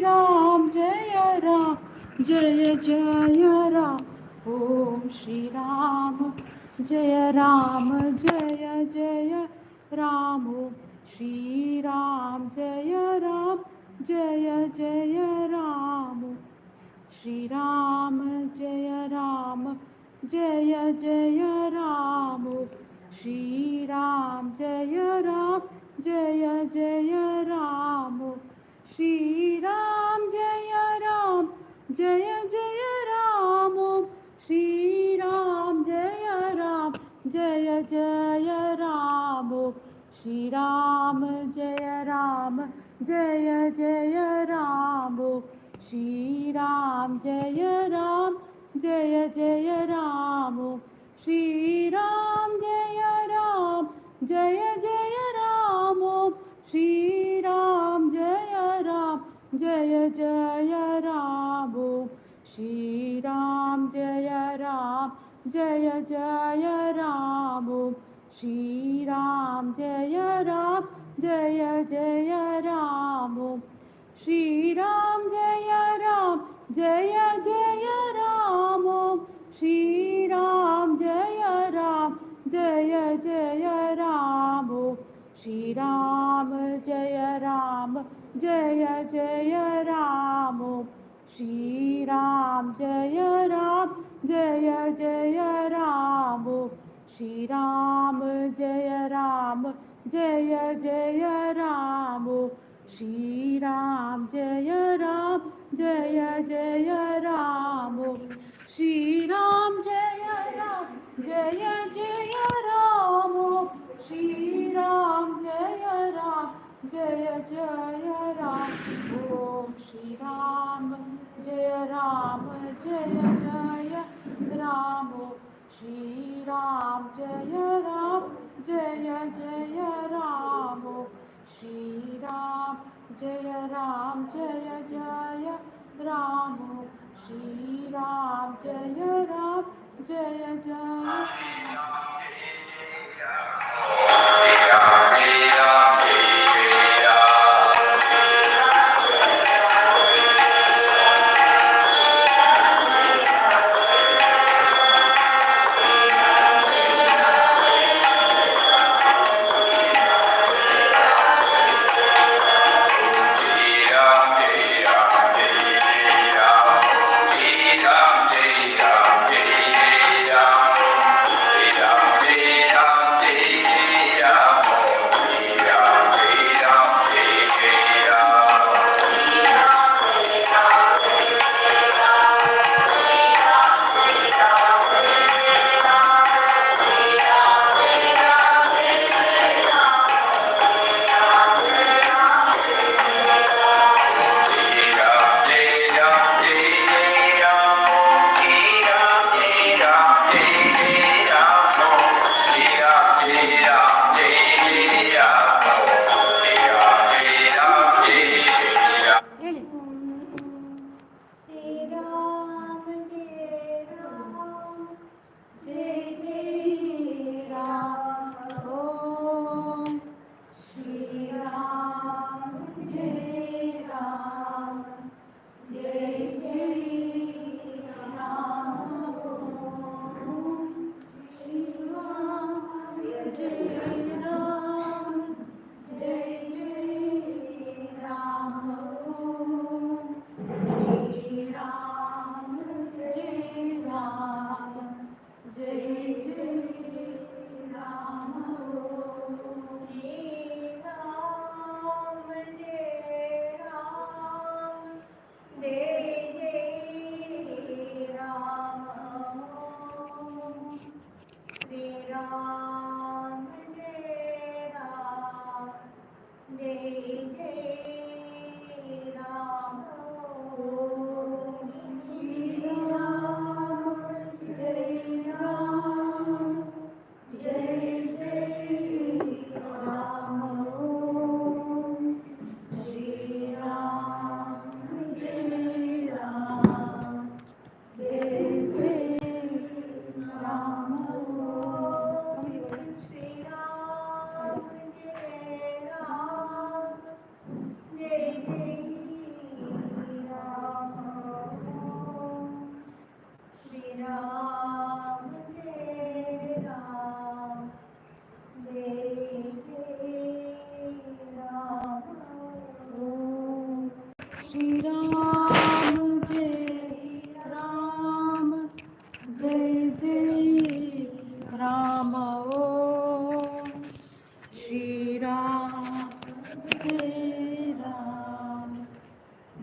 Ram, Jaya Ram, Jaya Jaya Ram. Om Shri Ram, Jaya Ram, Jaya Jaya Ram. Om Shri Ram, Jaya Ram, Jaya Jaya Ram. Shri Ram, Jaya Ram, Jaya Jaya Ram. Shri Ram, Jaya Ram, Jaya Jaya Ram. Shri Ram, Jaya Ram, Jaya Jaya Ram. Shri Ram, Jaya Ram, Jaya Jaya Ram. Shri Ram, Jaya Ram, Jaya Jaya Ram. Shri Ram, Jaya Ram, Jaya Jaya Ram. Shri Ram, Jaya Ram, Jaya Jaya Ram. Shri Ram, Jaya Ram, Jaya Jaya Ram. Shri Ram, Jaya Ram, Jaya Jaya Ram. Shri Ram, Jaya Ram, Jaya Jaya Ram. Shri Ram, Jaya Ram, Jaya Jaya Ram. Shri Ram, Jaya Ram, Jaya Jaya Ram. Shri Ram, Jaya Ram, Jaya Jaya Ram. Shri Ram, Jaya Ram, Jaya Jaya Ram. Shri Ram, Jaya Ram, Jaya Jaya Ram. Shri Ram, Jaya Ram, Jaya Jaya Ram. Shri Ram, Jaya Ram, Jaya Jaya Ram. Shri Ram, Jaya Ram, Jaya Jaya Ram. Om Shri Ram, Jaya Ram, Jaya Jaya Ram. Shri Ram, Jaya Ram, Jaya Jaya Ram. Shri Ram, Jaya Ram, Jaya Jaya Ram. Shri Ram, Jaya Ram, Jaya Jaya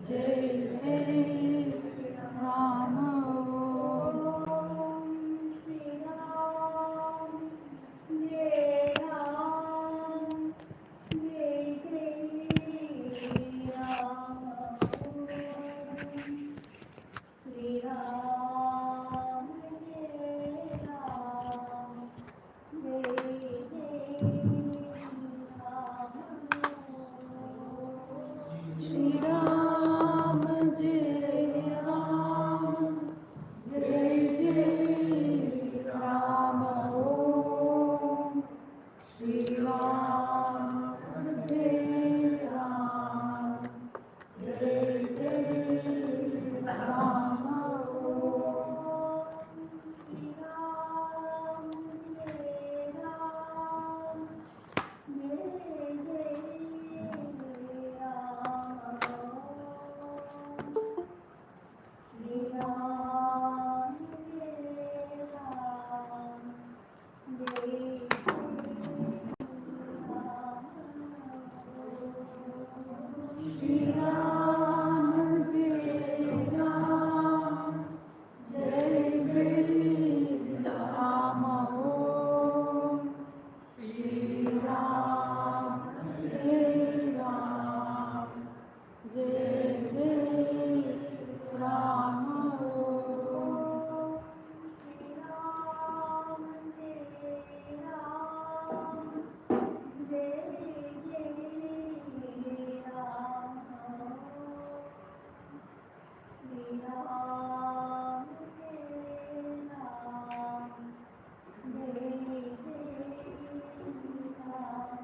जय जय राम ओम श्री राम जय राम जय जय राम श्री राम जय राम जय जय राम श्री राम जय राम जय जय राम ओम श्री राम जय राम जय जय राम ओम श्री राम जय राम जय जय राम श्री राम जय राम जय श्री राम जय राम जय जय राम ओम श्री राम जय राम जय जय राम ओम श्री राम जय राम जय जय राम श्री राम जय राम जय जय राम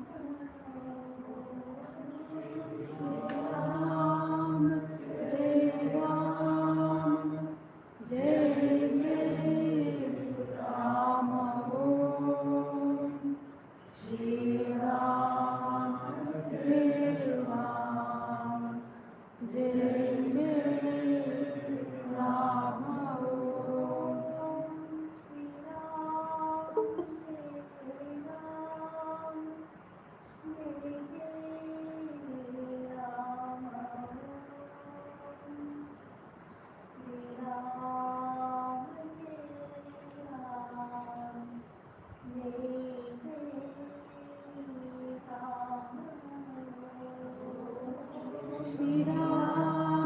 राम जय राम जय जय राम ओम श्री राम जय राम जय जय राम ओम श्री राम जय राम जय जय राम श्री राम जय राम जय जय Ram Shri Ram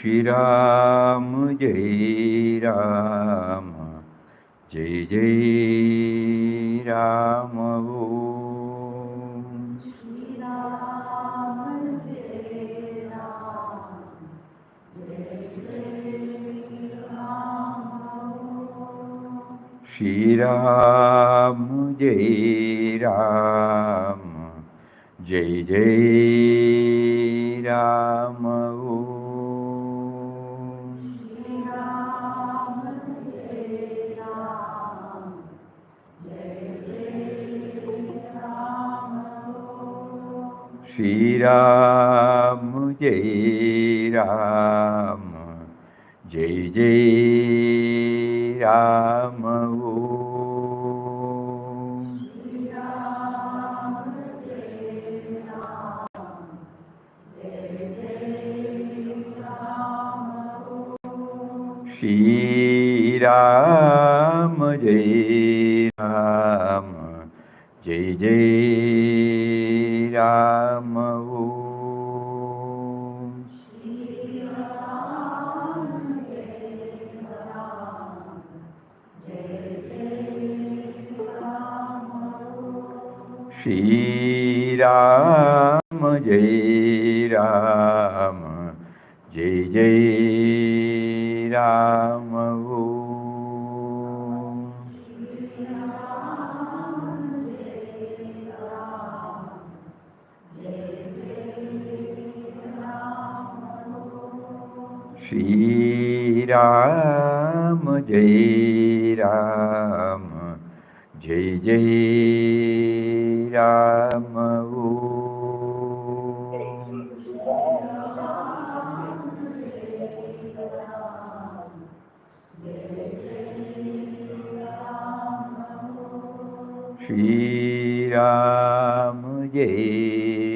Shri Ram, Jai Ram, Jai Jai Ram. Om. Shri Ram, Jai Ram, Jai Jai Ram. Shri Ram, Jai Ram, Jai Jai Ram. Om. Shri Ram, Jai Ram, Jai Jai Ram. Shri Ram, Jai Ram, Jai Jai Ram. Om. Shri Ram, Jai Ram, Jai Jai Ram. Shri Ram, Jai Ram, Jai Jai Ram. Om. Shri Ram, Jai Ram, Jai Jai Ram. Shri Ram, Jai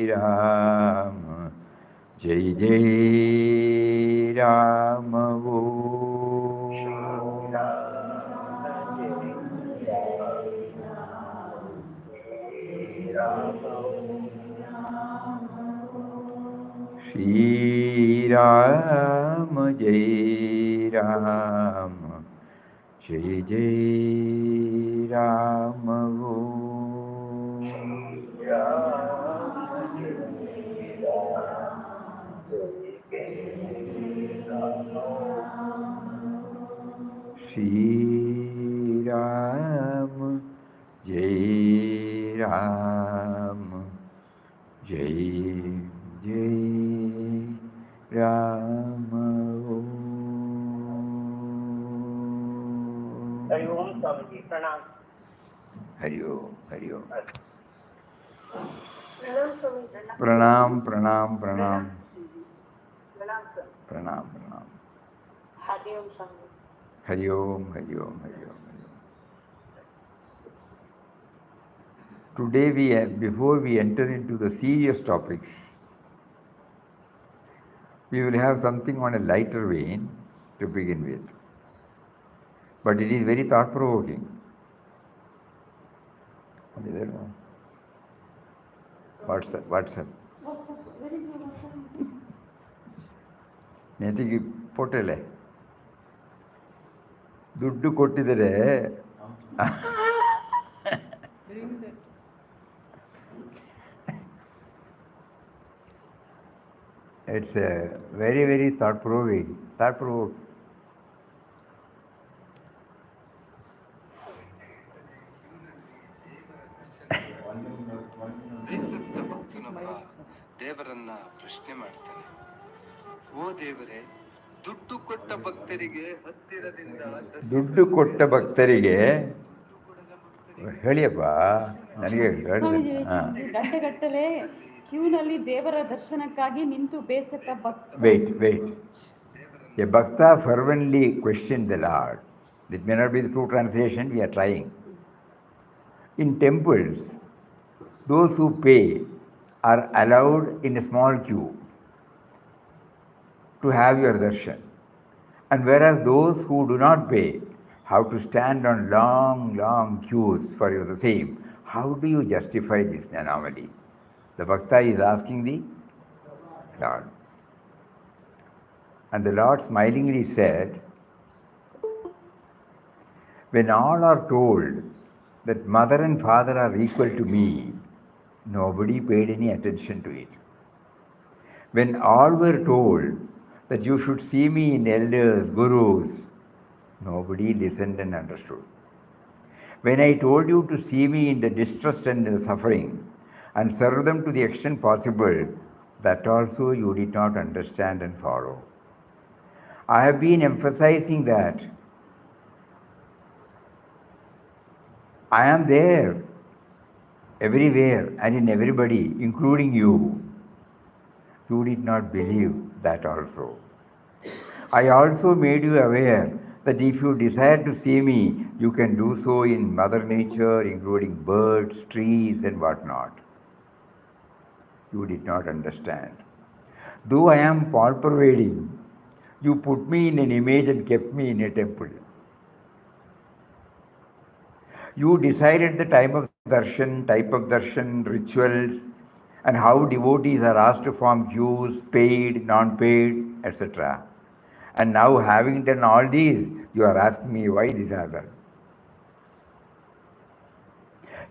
Ram, Jai Jai Ram. Om. Shri Ram, Jai Ram, Jai Jai Ram. Om. Shri Ram, Jai Ram, Jai Jai Ram. Shri Ram, Jai Ram, Jai Jai Ram. Shri Ram, Jai Ram, Jai Jai Ram. Hari Om Swamiji, Pranam. Hari Om, Hari Om. Pranam Swamiji. Pranam, Pranam, Pranam. Pranam sir. Pranam, Pranam. Hari Om Swamiji. Hari Om, Hari Om, Hari Om, Hari Om. Today, before we enter into the serious topics, we will have something on a lighter vein to begin with. But it is very thought-provoking. WhatsApp. Where is your WhatsApp? ನೆಟಿಗೆ ಪೋಟೆಲೆ ದುಡ್ಡು ಕೊಟ್ಟಿದರೆ it's a very, very thought-provoking. ಬೇಸತ್ತ ಭಕ್ತನೊಬ್ಬ ದೇವರನ್ನ ಪ್ರಶ್ನೆ ಮಾಡ್ತಾನೆ. ಓ ದೇವರೇ, ದುಡ್ಡು ಕೊಟ್ಟ ಭಕ್ತರಿಗೆ ಹತ್ತಿರದಿಂದ ದುಡ್ಡು ಕೊಟ್ಟ ಭಕ್ತರಿಗೆ ಹೇಳಿಯಪ್ಪ ನನಗೆ ಸ್ವಾಮೀಜಿ, ಹೇಳಿದೆ. ಗಂಟೆಗಟ್ಟಲೆ ಕ್ಯೂನಲ್ಲಿ ದೇವರ ದರ್ಶನಕ್ಕಾಗಿ ನಿಂತು ಬೇಸತ್ತ ಭಕ್ತ. Wait. A bhakta fervently questioned the Lord. This may not be the true translation, we are trying. In temples, those who pay are allowed in a small queue to have your darshan. And whereas those who do not pay have to stand on long queues for the same. How do you justify this anomaly? The bhakta is asking the Lord. And the Lord smilingly said, when all are told that mother and father are equal to me, nobody paid any attention to it. When all were told that you should see me in elders, gurus, nobody listened and understood. When I told you to see me in the distress and the suffering and serve them to the extent possible, that also you did not understand and follow. I have been emphasizing that I am there everywhere and in everybody, including you. You did not believe that also. I also made you aware that if you desire to see me, you can do so in Mother Nature, including birds, trees, and whatnot. You did not understand. Though I am all pervading, you put me in an image and kept me in a temple. You decided the type of darshan, rituals, and how devotees are asked to form queues, paid, non-paid, etc. And now, having done all these, you are asking me why these are done.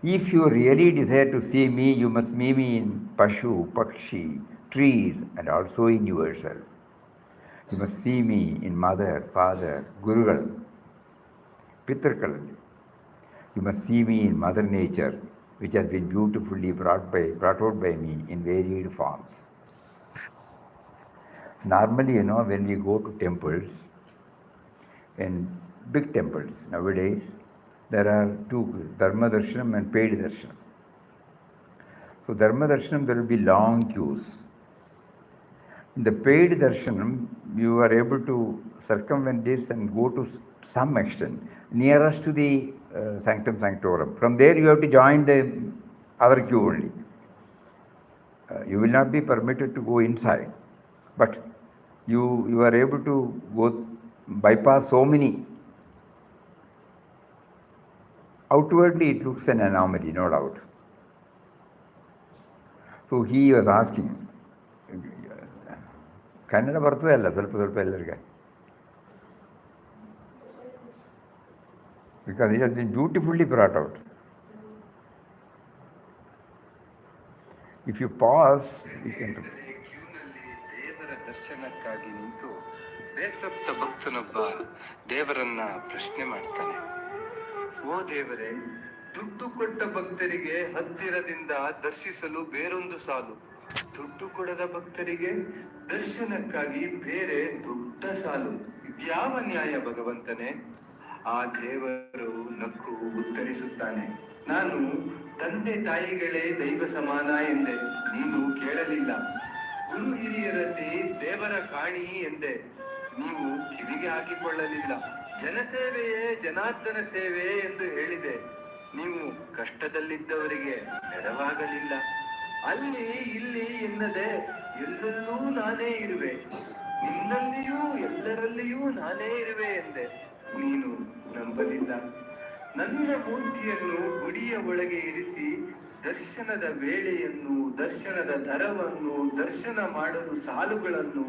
If you really desire to see me, you must see me in Pashu, Pakshi, trees, and also in yourself. You must see me in Mother, Father, Gurugal, Pitrkal. You must see me in Mother Nature, which has been beautifully brought out by me in varied forms. Normally, when we go to temples, in big temples nowadays, there are two, Dharma Darshanam and paid darshanam. So Dharma Darshanam, there will be long queues. In the paid darshanam, you are able to circumvent this and go to some extent, nearest to the sanctum sanctorum. From there, you have to join the other queue only. You will not be permitted to go inside, but you are able to go bypass so many. Outwardly, it looks an anomaly, no doubt. So he was asking, Kannada ಬರ್ತದೆ ಅಲ್ಲ ಸ್ವಲ್ಪ ಎಲ್ಲರಿಗೆ, because it has been beautifully brought out. If you pause, you can. ಕ್ಯೂನಲ್ಲಿ ದೇವರ ದರ್ಶನಕ್ಕಾಗಿ ನಿಂತು ಬೇಸತ್ತ ಭಕ್ತನೊಬ್ಬ ದೇವರನ್ನ ಪ್ರಶ್ನೆ ಮಾಡ್ತಾನೆ. ಓ ದೇವರೇ, ದುಡ್ಡು ಕೊಟ್ಟ ಭಕ್ತರಿಗೆ ಹತ್ತಿರದಿಂದ ದರ್ಶಿಸಲು ಬೇರೊಂದು ಸಾಲು, ದುಡ್ಡು ಕೊಡದ ಭಕ್ತರಿಗೆ ದರ್ಶನಕ್ಕಾಗಿ ಬೇರೆ ದೊಡ್ಡ ಸಾಲು. ಇದ್ಯಾವ ನ್ಯಾಯ ಭಗವಂತನೇ? ಆ ದೇವರು ನಕ್ಕು ಉತ್ತರಿಸುತ್ತಾನೆ, ನಾನು ತಂದೆ ತಾಯಿಗಳೇ ದೈವ ಸಮಾನ ಎಂದೆ, ನೀನು ಕೇಳಲಿಲ್ಲ. ಗುರು ಹಿರಿಯರಲ್ಲಿ ದೇವರ ಕಾಣಿ ಎಂದೆ, ನೀವು ಕಿವಿಗೆ ಹಾಕಿಕೊಳ್ಳಲಿಲ್ಲ. ಜನಸೇವೆಯೇ ಜನಾರ್ದನ ಸೇವೆ ಎಂದು ಹೇಳಿದೆ, ನೀವು ಕಷ್ಟದಲ್ಲಿದ್ದವರಿಗೆ ನೆರವಾಗಲಿಲ್ಲ. ಅಲ್ಲಿ ಇಲ್ಲಿ ಎನ್ನದೆ ಎಲ್ಲೆಲ್ಲೂ ನಾನೇ ಇರುವೆ, ನಿನ್ನಲ್ಲಿಯೂ ಎಲ್ಲರಲ್ಲಿಯೂ ನಾನೇ ಇರುವೆ ಎಂದೆ, ನೀನು ನಂಬಲಿಲ್ಲ. ನನ್ನ ಮೂರ್ತಿಯನ್ನು ಗುಡಿಯ ಒಳಗೆ ಇರಿಸಿ ದರ್ಶನದ ವೇಳೆಯನ್ನು, ದರ್ಶನದ ದರವನ್ನು, ದರ್ಶನ ಮಾಡಲು ಸಾಲುಗಳನ್ನು,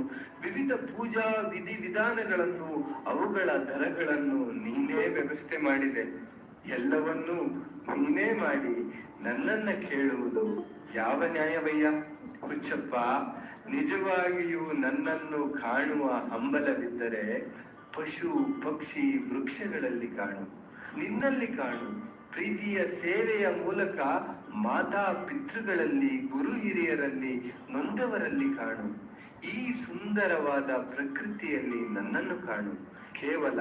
ವಿವಿಧ ಪೂಜಾ ವಿಧಿ ವಿಧಾನಗಳನ್ನು, ಅವುಗಳ ದರಗಳನ್ನು ನೀನೇ ವ್ಯವಸ್ಥೆ ಮಾಡಿದೆ. ಎಲ್ಲವನ್ನೂ ನೀನೇ ಮಾಡಿ ನನ್ನನ್ನ ಕೇಳುವುದು ಯಾವ ನ್ಯಾಯವಯ್ಯ? ಹುಚ್ಚಪ್ಪ, ನಿಜವಾಗಿಯೂ ನನ್ನನ್ನು ಕಾಣುವ ಹಂಬಲವಿದ್ದರೆ ಪಶು ಪಕ್ಷಿ ವೃಕ್ಷಗಳಲ್ಲಿ ಕಾಣು, ನಿನ್ನಲ್ಲಿ ಕಾಣು. ಪ್ರೀತಿಯ ಸೇವೆಯ ಮೂಲಕ ಮಾತಾ ಪಿತೃಗಳಲ್ಲಿ, ಗುರು ಹಿರಿಯರಲ್ಲಿ, ನೊಂದವರಲ್ಲಿ ಕಾಣು. ಈ ಸುಂದರವಾದ ಪ್ರಕೃತಿಯಲ್ಲಿ ನನ್ನನ್ನು ಕಾಣು. ಕೇವಲ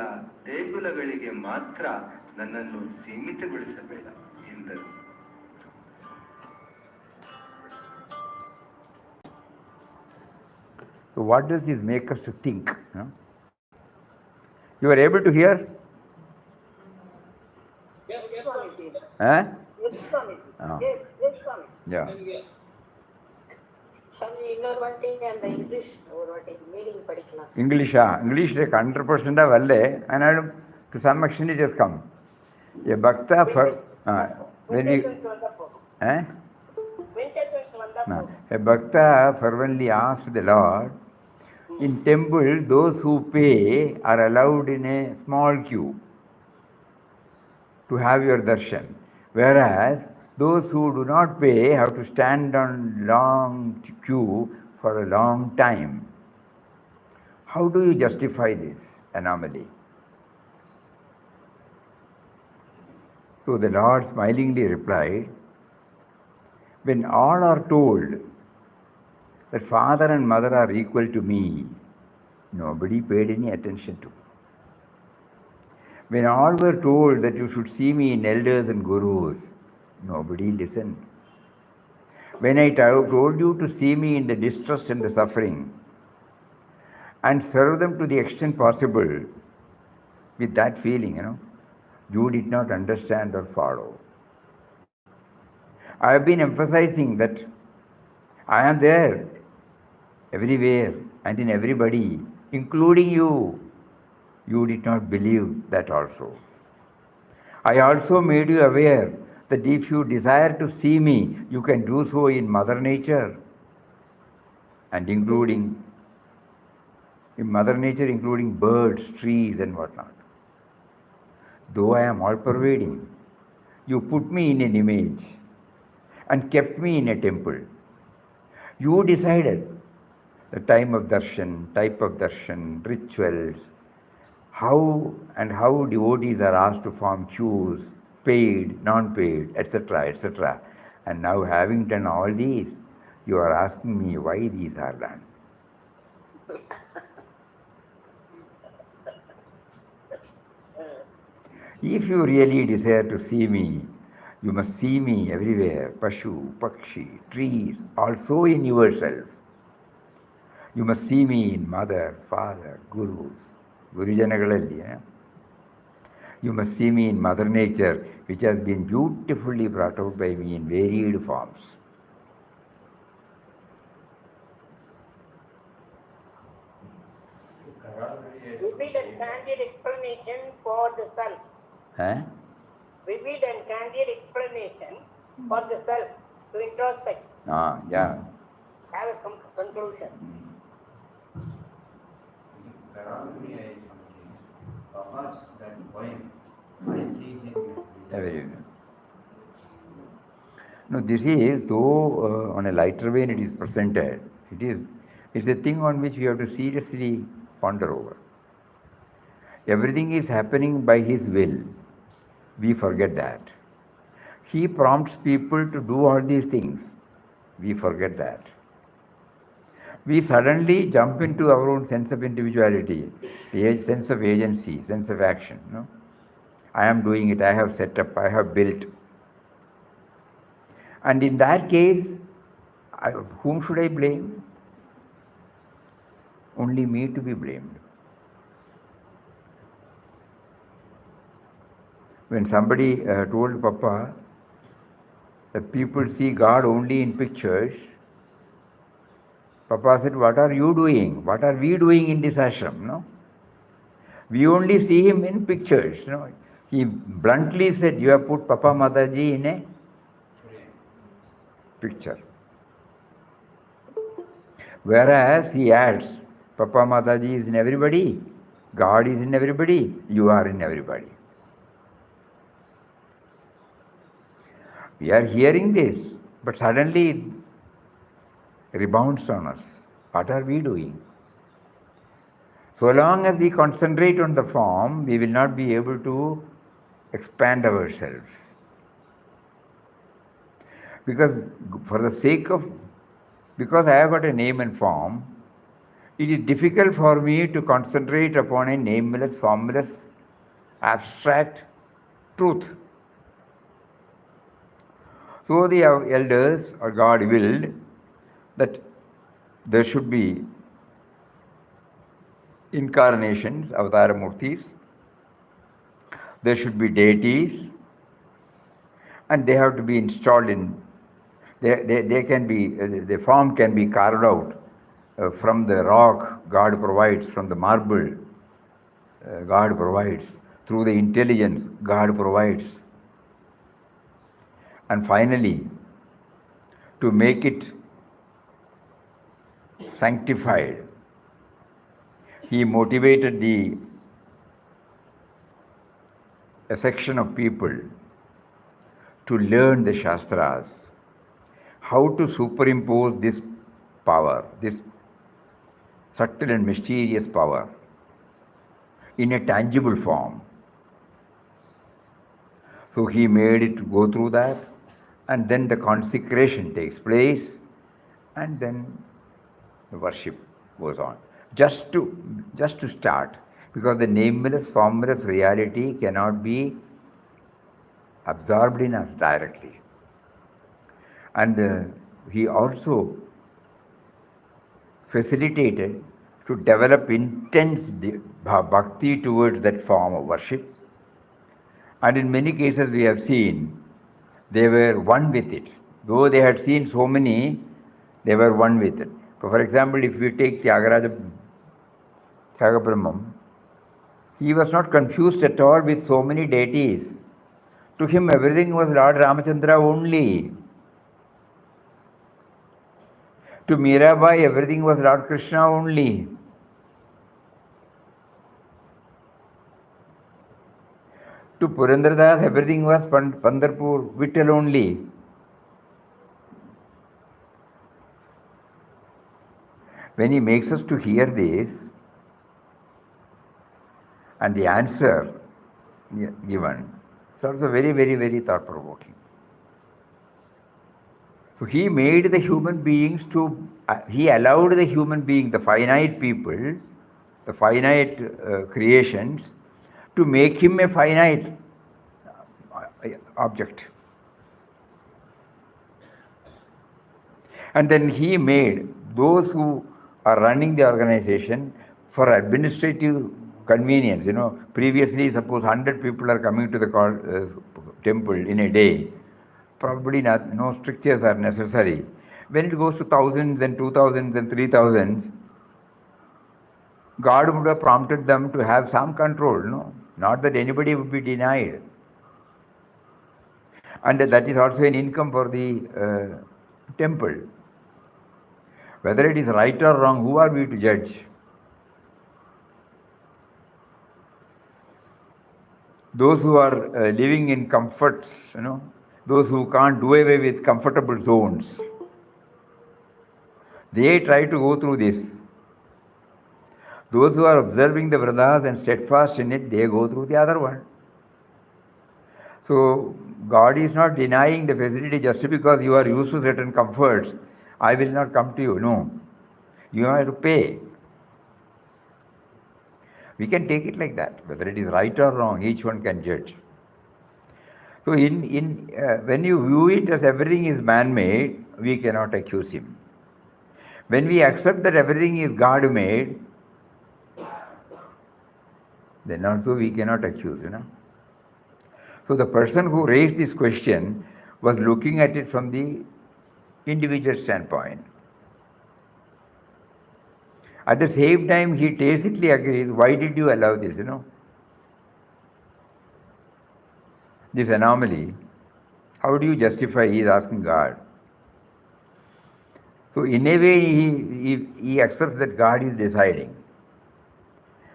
ದೇಗುಲಗಳಿಗೆ ಮಾತ್ರ ನನ್ನನ್ನು ಸೀಮಿತಗೊಳಿಸಬೇಡ ಎಂದರು. So what does this make us to think? You are able to hear? Yes, Swamiji. Huh? Yes, Swamiji. Ah. Yes, Swamiji. Yeah. Swamiji, இன்னொரு வாட்டி அந்த இங்கிலீஷ் ஒரு வாட்டி மீனிங் படிக்கலாம். English 100% valle, and to some extent it has come. A bhakta for when we A bhakta fervently asked the Lord In temples, those who pay are allowed in a small queue to have your darshan, whereas those who do not pay have to stand on long queue for a long time. How do you justify this anomaly? So the Lord smilingly replied, when all are told that father and mother are equal to me, nobody paid any attention to. When all were told that you should see me in elders and gurus, nobody listened. When I told you to see me in the distress and the suffering and serve them to the extent possible with that feeling, you did not understand or follow. I have been emphasizing that I am there everywhere and in everybody, including you. You did not believe that also. I also made you aware that if you desire to see me, you can do so in Mother Nature, and including birds, trees, and whatnot. Though I am all pervading, you put me in an image and kept me in a temple. You decided the time of darshan, type of darshan, rituals, how devotees are asked to form queues, paid, non-paid, etc., etc. And now, having done all these, you are asking me why these are done. If you really desire to see me, you must see me everywhere, Pashu, Pakshi, trees, also in yourself. You must see me in mother, father, gurus, Gurujanagalali. You must see me in Mother Nature, which has been beautifully brought out by me in varied forms. Vivid and candid explanation for the self. Huh? Vivid and candid explanation for the self to introspect. Yeah. Have a conclusion. Very well. No, this is, though on a lighter vein it is presented, it's a thing on which we have to seriously ponder over. Everything is happening by His will. We forget that. He prompts people to do all these things. We forget that. We suddenly jump into our own sense of individuality, the sense of agency, sense of action. I am doing it, I have set up, I have built. And in that case, whom should I blame? Only me to be blamed. When somebody told Papa that people see God only in pictures, Papa said, what are you doing? What are we doing in this ashram? No? We only see him in pictures. No? He bluntly said, you have put Papa Mataji in a picture. Whereas he adds, Papa Mataji is in everybody, God is in everybody, you are in everybody. We are hearing this, but suddenly it rebounds on us. What are we doing? So long as we concentrate on the form, we will not be able to expand ourselves. Because I have got a name and form, it is difficult for me to concentrate upon a nameless, formless, abstract truth. So the elders or God willed that there should be incarnations, avatara murtis, there should be deities, and they have to be installed in, they can be, the form can be carved out from the rock God provides, from the marble God provides, through the intelligence God provides. And finally, to make it sanctified, he motivated a section of people to learn the Shastras, how to superimpose this power, this subtle and mysterious power, in a tangible form. So he made it go through that, and then the consecration takes place, and then the worship goes on. Just to start, because the nameless, formless reality cannot be absorbed in us directly. And he also facilitated to develop intense bhakti towards that form of worship. And in many cases we have seen they were one with it. Though they had seen so many, they were one with it. So for example, if we take Tyagaraja Brahmam, he was not confused at all with so many deities. To him, everything was Lord Ramachandra only. To Mirabai, everything was Lord Krishna only. To Purandradas, everything was Pandarpur, Vittal only. When he makes us to hear this, and the answer given, it's also very, very, very thought-provoking. So he made the human beings he allowed the human being, the finite people, the finite creations, to make him a finite object. And then he made those who are running the organization for administrative convenience. Previously, suppose 100 people are coming to the temple in a day, probably no strictures are necessary. When it goes to thousands and 2000s and 3000s, God would have prompted them to have some control, not that anybody would be denied. And that is also an income for the temple. Whether it is right or wrong, who are we to judge? Those who are living in comforts, those who can't do away with comfortable zones, they try to go through this. Those who are observing the vradas and steadfast in it, they go through the other one. So God is not denying the facility just because you are used to certain comforts. I will not come to you. No. You have to pay. We can take it like that. Whether it is right or wrong, each one can judge. So when you view it as everything is man-made, we cannot accuse him. When we accept that everything is God-made, then also we cannot accuse, So the person who raised this question was looking at it from the individual standpoint. At the same time, he tacitly agrees, why did you allow this, This anomaly, how do you justify? He is asking God. So in a way, he accepts that God is deciding.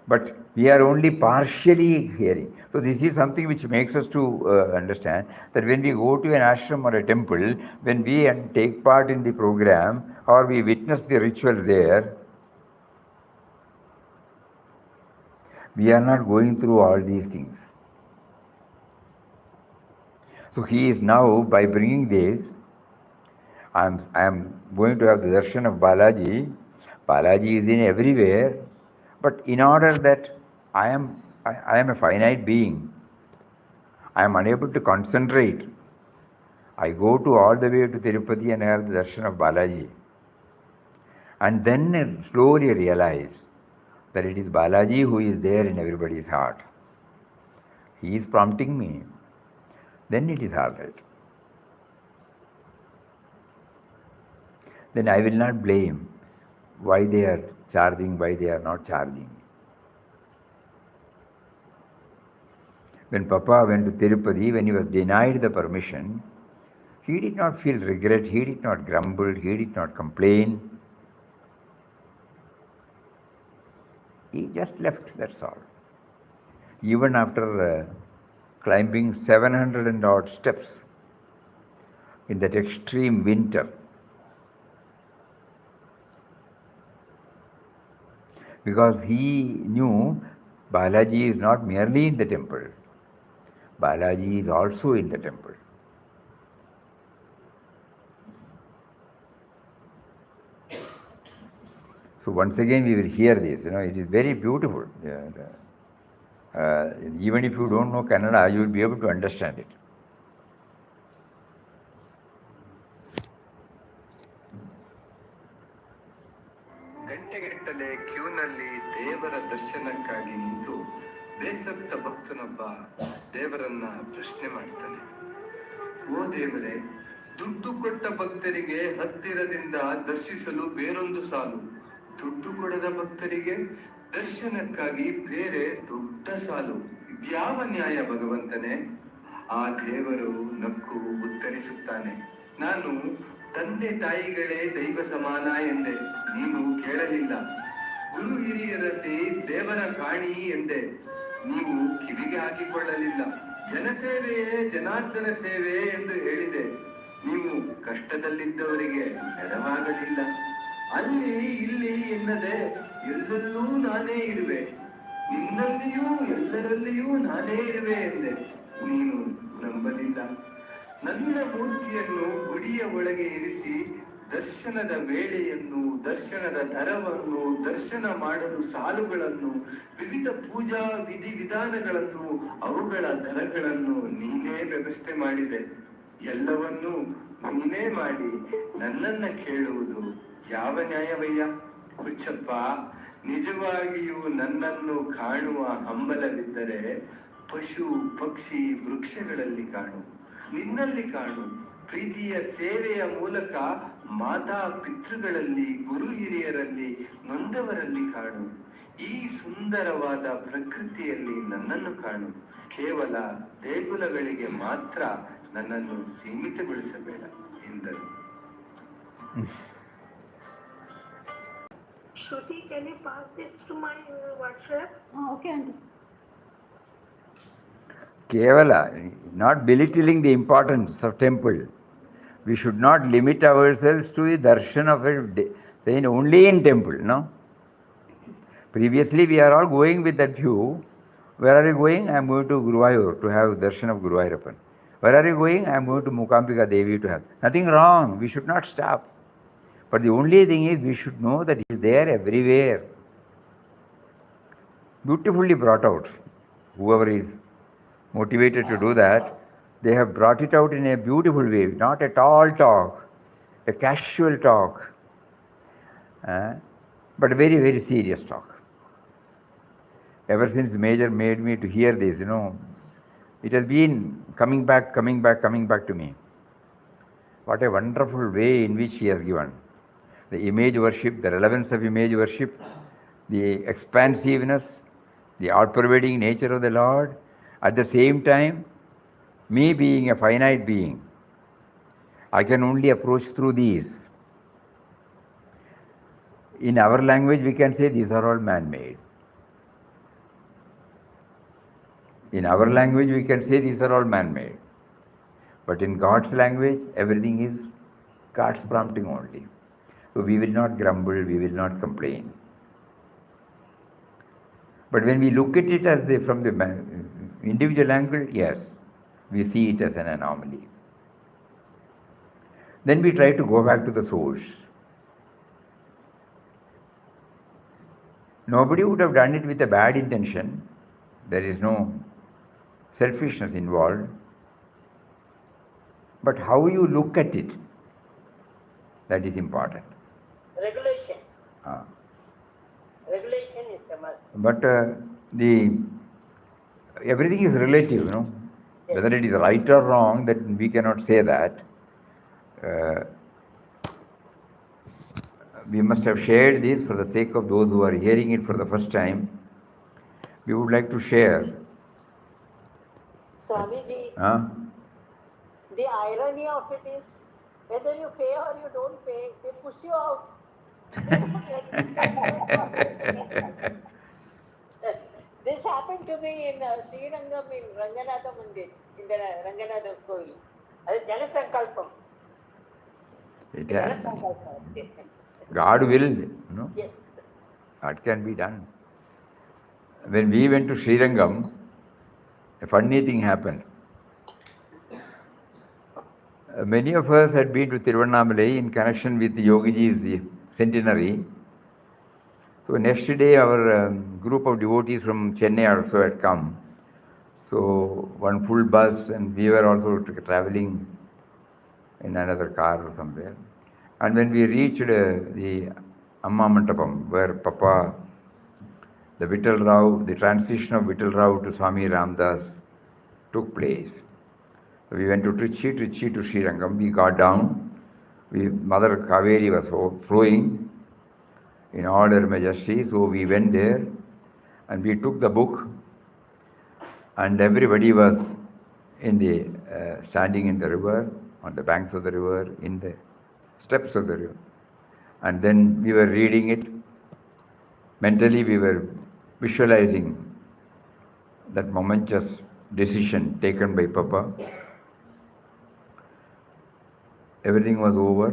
But we are only partially hearing. So this is something which makes us to understand that when we go to an ashram or a temple, when we take part in the program or we witness the rituals there, we are not going through all these things. So he is now, by bringing this, I am going to have the darshan of Balaji. Balaji is in everywhere, but in order that I am a finite being, I am unable to concentrate. I go to all the way to Tirupati and have the darshan of Balaji. And then slowly realize that it is Balaji who is there in everybody's heart. He is prompting me. Then it is all right. Then I will not blame why they are charging, why they are not charging. When Papa went to Tirupati, when he was denied the permission, he did not feel regret, he did not grumble, he did not complain. He just left, that's all. Even after climbing 700 and odd steps in that extreme winter, because he knew Balaji is not merely in the temple, Balaji is also in the temple. So once again we will hear this, it is very beautiful. Even if you don't know Kannada, you will be able to understand it. ಗಂಟೆಗಟ್ಟಲೆ ಕ್ಯೂನಲ್ಲಿ ದೇವರ ದರ್ಶನಕ್ಕಾಗಿ ನಿಂತು ಬೇಸತ್ತ ಭಕ್ತನೊಬ್ಬ ದೇವರನ್ನ ಪ್ರಶ್ನೆ ಮಾಡ್ತಾನೆ. ಓ ದೇವರೇ, ದುಡ್ಡು ಕೊಟ್ಟ ಭಕ್ತರಿಗೆ ಹತ್ತಿರದಿಂದ ದರ್ಶಿಸಲು ಬೇರೊಂದು ಸಾಲು, ದುಡ್ಡು ಕೊಡದ ಭಕ್ತರಿಗೆ ದರ್ಶನಕ್ಕಾಗಿ ಬೇರೆ ದೊಡ್ಡ ಸಾಲು. ಇದ್ಯಾವ ನ್ಯಾಯ ಭಗವಂತನೇ? ಆ ದೇವರು ನಕ್ಕು ಉತ್ತರಿಸುತ್ತಾನೆ, ನಾನು ತಂದೆ ತಾಯಿಗಳೇ ದೈವ ಸಮಾನ ಎಂದೆ, ನೀನು ಕೇಳಲಿಲ್ಲ. ಗುರು ಹಿರಿಯರಲ್ಲಿ ದೇವರ ಕಾಣಿ ಎಂದೆ, ನೀವು ಕಿವಿಗೆ ಹಾಕಿಕೊಳ್ಳಲಿಲ್ಲ. ಜನಸೇವೆಯೇ ಜನಾರ್ದನ ಸೇವೆ ಎಂದು ಹೇಳಿದೆ, ನೀವು ಕಷ್ಟದಲ್ಲಿದ್ದವರಿಗೆ ನೆರವಾಗಲಿಲ್ಲ. ಅಲ್ಲಿ ಇಲ್ಲಿ ಎನ್ನದೆ ಎಲ್ಲೆಲ್ಲೂ ನಾನೇ ಇರುವೆ, ನಿನ್ನಲ್ಲಿಯೂ ಎಲ್ಲರಲ್ಲಿಯೂ ನಾನೇ ಇರುವೆ ಎಂದೆ, ನೀನು ನಂಬಲಿಲ್ಲ. ನನ್ನ ಮೂರ್ತಿಯನ್ನು ಗುಡಿಯ ಒಳಗೆ ಇರಿಸಿ ದರ್ಶನದ ವೇಳೆಯನ್ನು, ದರ್ಶನದ ದರವನ್ನು, ದರ್ಶನ ಮಾಡಲು ಸಾಲುಗಳನ್ನು, ವಿವಿಧ ಪೂಜಾ ವಿಧಿವಿಧಾನಗಳನ್ನು, ಅವುಗಳ ದರಗಳನ್ನು ನೀನೇ ವ್ಯವಸ್ಥೆ ಮಾಡಿದೆ. ಎಲ್ಲವನ್ನೂ ನೀನೇ ಮಾಡಿ ನನ್ನನ್ನ ಕೇಳುವುದು ಯಾವ ನ್ಯಾಯವಯ್ಯ? ಹುಚ್ಚಪ್ಪ, ನಿಜವಾಗಿಯೂ ನನ್ನನ್ನು ಕಾಣುವ ಹಂಬಲವಿದ್ದರೆ ಪಶು ಪಕ್ಷಿ ವೃಕ್ಷಗಳಲ್ಲಿ ಕಾಣು, ನಿನ್ನಲ್ಲಿ ಕಾಣು. ಪ್ರೀತಿಯ ಸೇವೆಯ ಮೂಲಕ ಮಾತಾ ಪಿತೃಗಳಲ್ಲಿ, ಗುರು ಹಿರಿಯರಲ್ಲಿ, ನೊಂದವರಲ್ಲಿ ಕಾಣು. ಈ ಸುಂದರವಾದ ಪ್ರಕೃತಿಯಲ್ಲಿ ನನ್ನನ್ನು ಕಾಣು. ಕೇವಲ ದೇಗುಲಗಳಿಗೆ ಮಾತ್ರ ನನ್ನನ್ನು ಸೀಮಿತಗೊಳಿಸಬೇಡ ಎಂದರು. Shruti, can you pass this to my WhatsApp? Okay, aunty. Kevala, not belittling the importance of temple. We should not limit ourselves to the darshan of a saint only in temple, no? Previously we are all going with that view. Where are you going? I am going to Guruvayur to have darshan of Guruvayurappan. Where are you going? I am going to Mookambika Devi to have. Nothing wrong. We should not stop. But the only thing is we should know that it is there everywhere. Beautifully brought out. Whoever is motivated to do that, they have brought it out in a beautiful way. Not a tall talk, a casual talk, but a very, very serious talk. Ever since Major made me to hear this, it has been coming back to me. What a wonderful way in which he has given. The image worship, the relevance of image worship, the expansiveness, the all-pervading nature of the Lord. At the same time, me being a finite being, I can only approach through these. In our language, we can say these are all man-made. In our language, we can say these are all man-made. But in God's language, everything is God's prompting only. So we will not grumble, we will not complain. But when we look at it from the individual angle, yes, we see it as an anomaly. Then we try to go back to the source. Nobody would have done it with a bad intention. There is no selfishness involved. But how you look at it, that is important. Regulation. Regulation is the must. But everything is relative, Yes. Whether it is right or wrong, that we cannot say that. We must have shared this for the sake of those who are hearing it for the first time. We would like to share. Swamiji, the irony of it is, whether you pay or you don't pay, they push you out. They don't let you stay. This happened to me in Srirangam in Ranganatha Mandir, in the Ranganatha Kovil. அது ஜனசங்கல்பம். It has. ஜனசங்கல்பம். God willed, Yes. That can be done. When we went to Srirangam, a funny thing happened. Many of us had been to Tiruvannamalai in connection with Yogiji's centenary. So next day our group of devotees from Chennai also had come. So one full bus, and we were also traveling in another car or somewhere. And when we reached the Amma Mandapam, where Papa, the Vittal Rao, the transition of Vittal Rao to Swami Ramdas took place. So we went to Trichy to Srirangam. We got down. Mother Kaveri was flowing in all her majesty. So we went there and we took the book, and everybody was in the standing in the river, on the banks of the river, in the steps of the river. And then we were reading it. Mentally we were visualizing that momentous decision taken by Papa. Everything was over.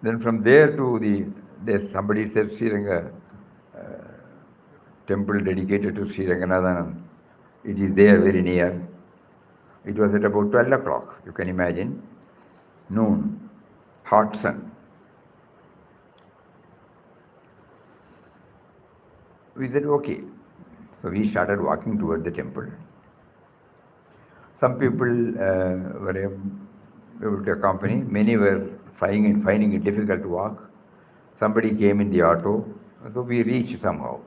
Then from there to there's somebody said Sriranga temple dedicated to Sri Ranganathan. It is there very near. It was at about 12 o'clock, you can imagine. Noon, hot sun. We said, okay. So we started walking toward the temple. Some people were able to accompany. Many were finding it difficult to walk. Somebody came in the auto. So we reached somehow.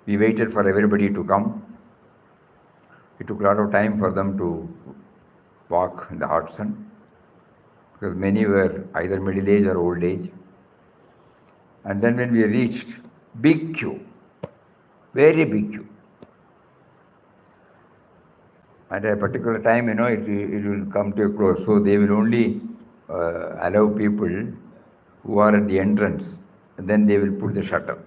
We waited for everybody to come. It took a lot of time for them to walk in the hot sun, because many were either middle age or old age. And then when we reached, big queue, very big queue. At a particular time, it will come to a close. So they will only allow people who are at the entrance, and then they will put the shutter.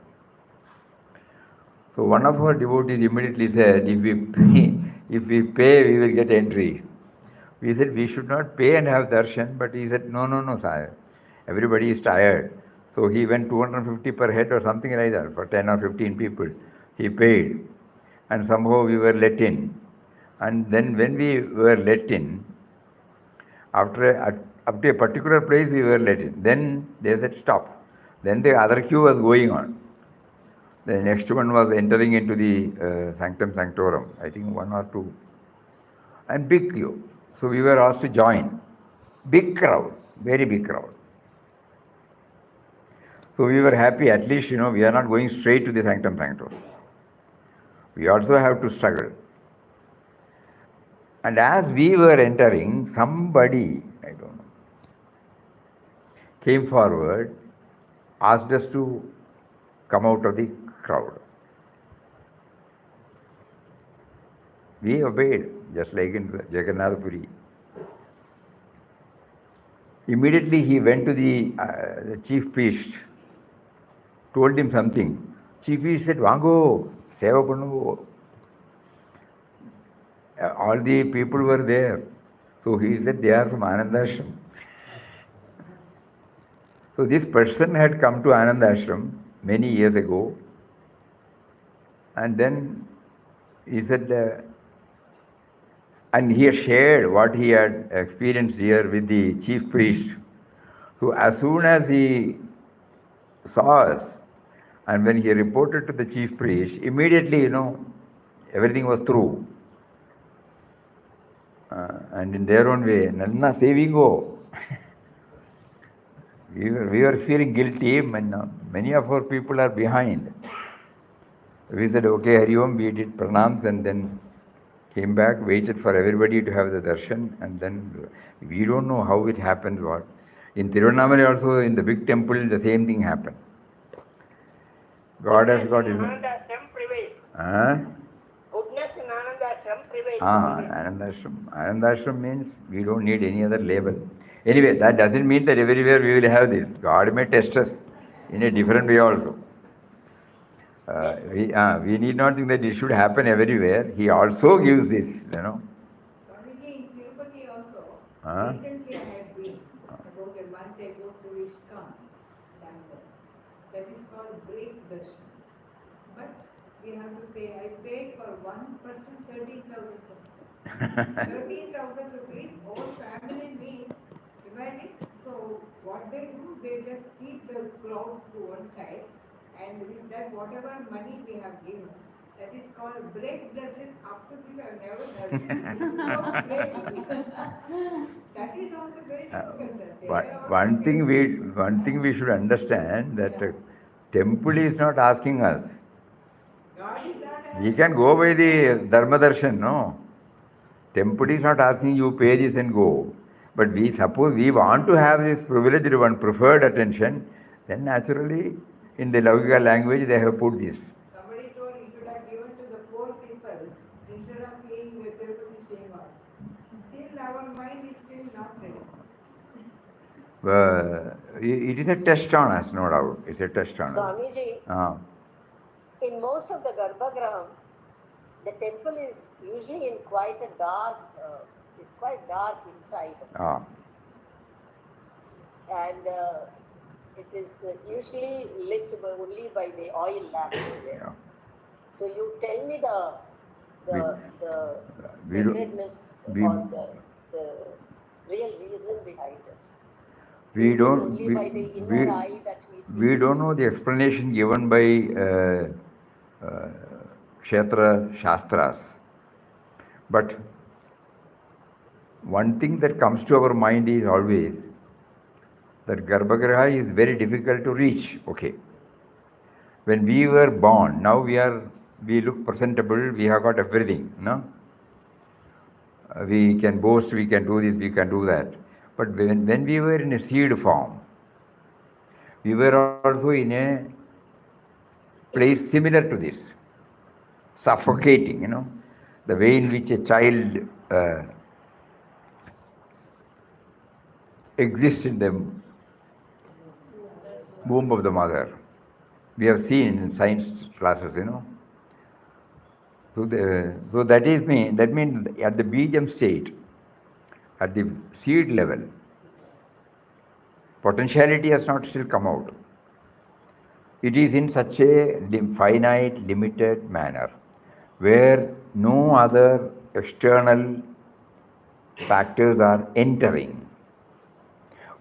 So one of our devotees immediately said, if we pay, we will get entry. We said, we should not pay and have darshan, but he said, no, sir. Everybody is tired. So he went 250 per head or something like that for 10 or 15 people. He paid, and somehow we were let in. And then when we were let in, up to a particular place we were let in. Then they said stop. Then the other queue was going on. The next one was entering into the sanctum sanctorum, I think 1 or 2. And big queue. So we were asked to join. Big crowd, very big crowd. So we were happy, at least, we are not going straight to the sanctum sanctorum. We also have to struggle. And as we were entering, somebody, I don't know, came forward, asked us to come out of the crowd. We obeyed, just like in Jagannath Puri. Immediately he went to the chief priest, told him something. Chief priest said, Vango, seva pannu. All the people were there. So he said, they are from Anandashram. So this person had come to Anandashram many years ago, and then he said, and he shared what he had experienced here with the chief priest. So as soon as he saw us, and when he reported to the chief priest, immediately, everything was through. And in their own way, Nanna savingo. We were feeling guilty, many of our people are behind. We said, okay, Hari Om, we did pranams, and then came back, waited for everybody to have the darshan, and then we don't know how it happens, what. In Tiruvannamalai also, in the big temple, the same thing happened. God has got his... Anandashram prevails. Goodness in Anandashram prevails. Anandashram means we don't need any other label. Anyway, that doesn't mean that everywhere we will have this. God may test us in a different way also. we need not think that it should happen everywhere. He also gives this, Swamiji, in Tirupati also, Huh? recently I had been, about a month ago to ISKCON, Bangalore. That is called break darshan. But we have to pay, I paid for one person 13,000 rupees. 13,000 rupees, whole family meal. Imagine, so what they do, they just keep the crowds to one side, and with that, whatever money we have given, that is called break darshan. Up to this, I have never done it. That is also very difficult. Sir. They are One thing we should understand that temple is not asking us. God is not We can go by the Dharma Darshan, no? Temple is not asking you pay this and go. But we suppose we want to have this privileged one, preferred attention, then naturally in the Laukika language they have put this. Somebody told you should have given to the poor people instead of paying the Tirupati Srinivas. Still our mind is still not ready. It is a test on us, no doubt. It's a test on us. Swamiji, in most of the Garbhagraham, the temple is usually in quite a dark, it's quite dark inside. And it is usually lit only by the oil lamps there. Yeah. So you tell me the we don't- sacredness we- or the real reason behind it. We Is it don't. only by the inner eye that we see? We don't know the explanation given by Kshetra Shastras. But one thing that comes to our mind is always that Garbhagriha is very difficult to reach. Okay. When we were born, now we look presentable, we have got everything, no? We can boast, we can do this, we can do that. But when we were in a seed form, we were also in a place similar to this, suffocating, the way in which a child exists in the womb of the mother. We have seen in science classes, So that means at the Bijam state, at the seed level, potentiality has not still come out. It is in such a finite, limited manner, where no other external factors are entering.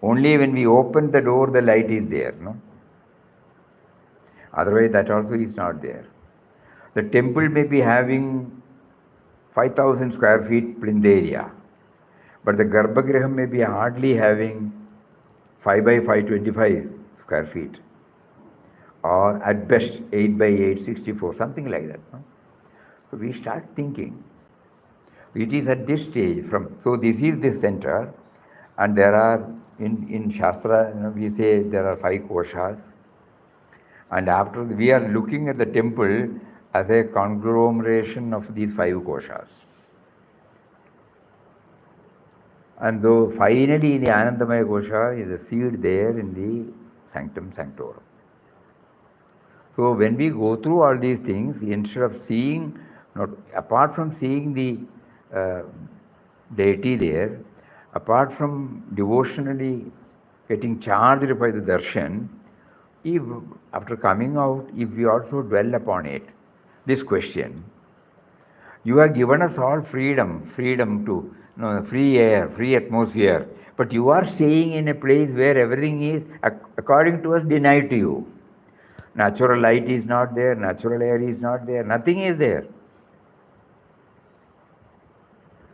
Only when we open the door, the light is there, no? Otherwise, that also is not there. The temple may be having 5,000 square feet plinth area, but the Garbhagriham may be hardly having 5 by 525 square feet, or at best 8 by 864, something like that. No? So we start thinking. It is at this stage so this is the center, and there are, in Shastra, we say there are 5 koshas, and after we are looking at the temple as a conglomeration of these 5 koshas. And though finally in the Anandamaya kosha is a seed there in the sanctum sanctorum. So when we go through all these things, instead of seeing, apart from seeing the deity there, apart from devotionally getting charged by the darshan, if after coming out, if we also dwell upon it, this question, you have given us all freedom to free air, free atmosphere, but you are staying in a place where everything is, according to us, denied to you. Natural light is not there, natural air is not there, nothing is there.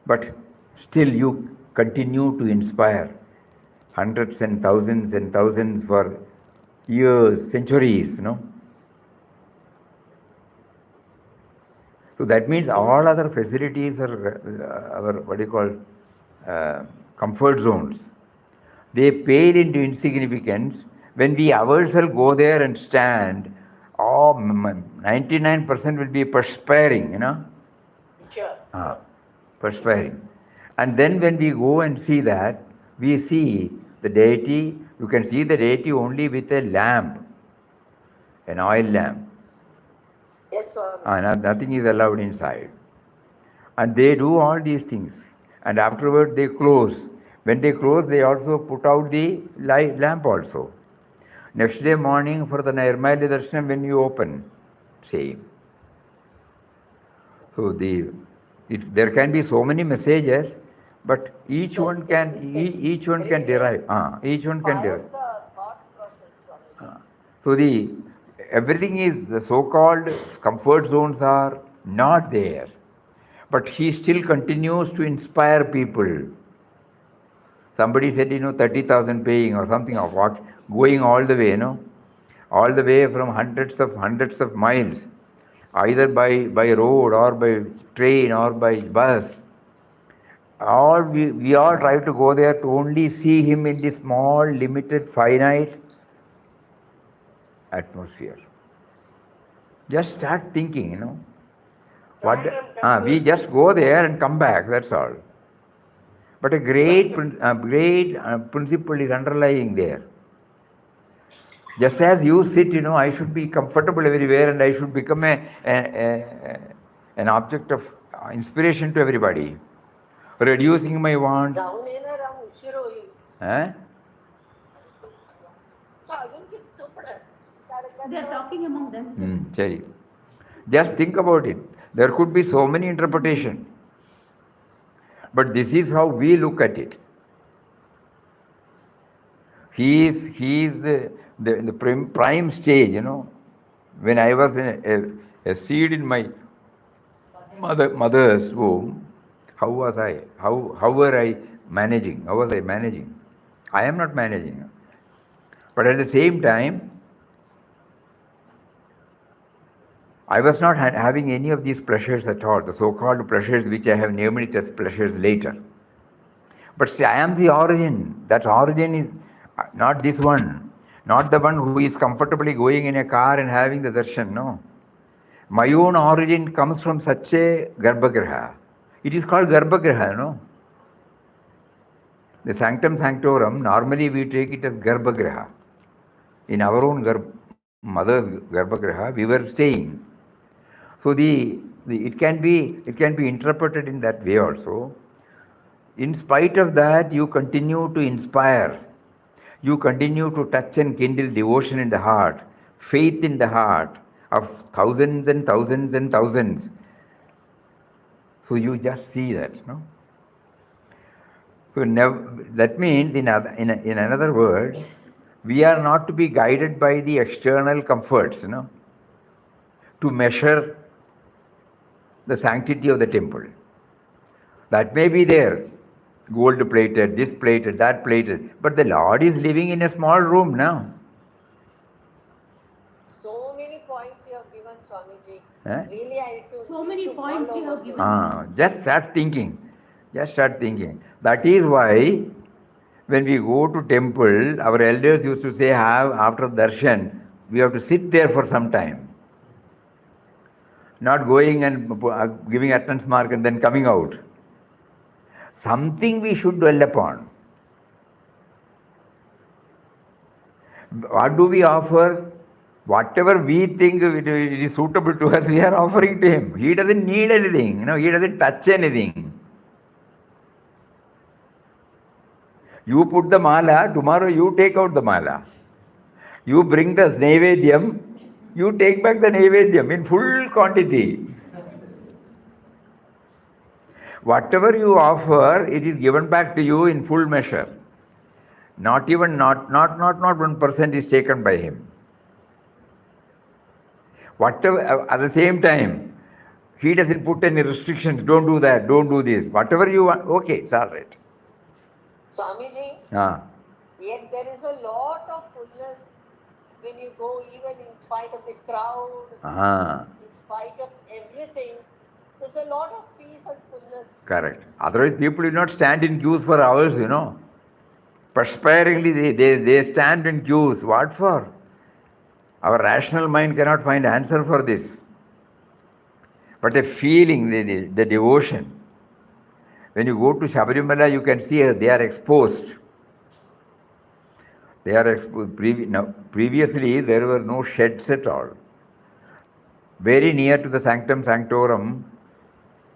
But still you continue to inspire hundreds and thousands for years, centuries, So that means all other facilities are our, comfort zones. They pale into insignificance when we ourselves go there and stand. 99% will be perspiring, Sure. Perspiring. And then when we go and see that, we see the deity. You can see the deity only with a lamp, an oil lamp. Yes, Swami. Nothing is allowed inside. And they do all these things. And afterward they close. When they close, they also put out the lamp also. Next day morning for the Nirmali darshan, when you open, same. So there can be so many messages, but each one can derive. Each one can derive. Fires a thought process, Swami. So everything is, the so-called comfort zones are not there, but he still continues to inspire people. Somebody said, 30,000 paying or something of going all the way, all the way from hundreds of miles, either by road or by train or by bus. We all try to go there to only see him in this small, limited, finite atmosphere. Just start thinking, we just go there and come back, that's all. But a great principle is underlying there. Just as you sit, I should be comfortable everywhere and I should become an object of inspiration to everybody. Reducing my wants. They are talking among themselves. Sorry. Just think about it. There could be so many interpretations. But this is how we look at it. He is the prime stage, When I was a seed in my mother's womb, how was I? How were I managing? How was I managing? I am not managing. But at the same time, I was not having any of these pleasures at all, the so-called pleasures which I have named it as pleasures later. But see, I am the origin. That origin is not this one, not the one who is comfortably going in a car and having the darshan, no. My own origin comes from such a garbhagriha. It is called garbhagriha, no. The sanctum sanctorum, normally we take it as garbhagriha. In our own mother's garbhagriha, we were staying. So it can be interpreted in that way also. In spite of that, you continue to inspire. You continue to touch and kindle devotion in the heart, faith in the heart of thousands and thousands and thousands. So you just see that, no? So that means, in another word, we are not to be guided by the external comforts, to measure the sanctity of the temple. That may be there, gold plated, this plated, that plated, but the Lord is living in a small room now. So many points you have given, Swamiji. Really, so many points you have given. Just start thinking. That is why when we go to temple, our elders used to say, after darshan, we have to sit there for some time. Not going and giving attendance mark and then coming out. Something we should dwell upon. What do we offer? Whatever we think it is suitable to us, we are offering to him. He doesn't need anything, he doesn't touch anything. You put the mala, tomorrow you take out the mala. You bring the naivedyam, you take back the naivedyam in full quantity. Whatever you offer, it is given back to you in full measure. Not 1% is taken by him. Whatever, at the same time, he doesn't put any restrictions, don't do that, don't do this. Whatever you want, okay, it's all right. Swamiji, yet there is a lot of fullness when you go, even in spite of the crowd, in spite of everything. There's a lot of peace and fullness. Correct. Otherwise, people will not stand in queues for hours, Perspiringly, they stand in queues. What for? Our rational mind cannot find answer for this. But a feeling, the devotion. When you go to Shabarimala, you can see they are exposed. They are exposed. Previously, there were no sheds at all. very near to the sanctum sanctorum.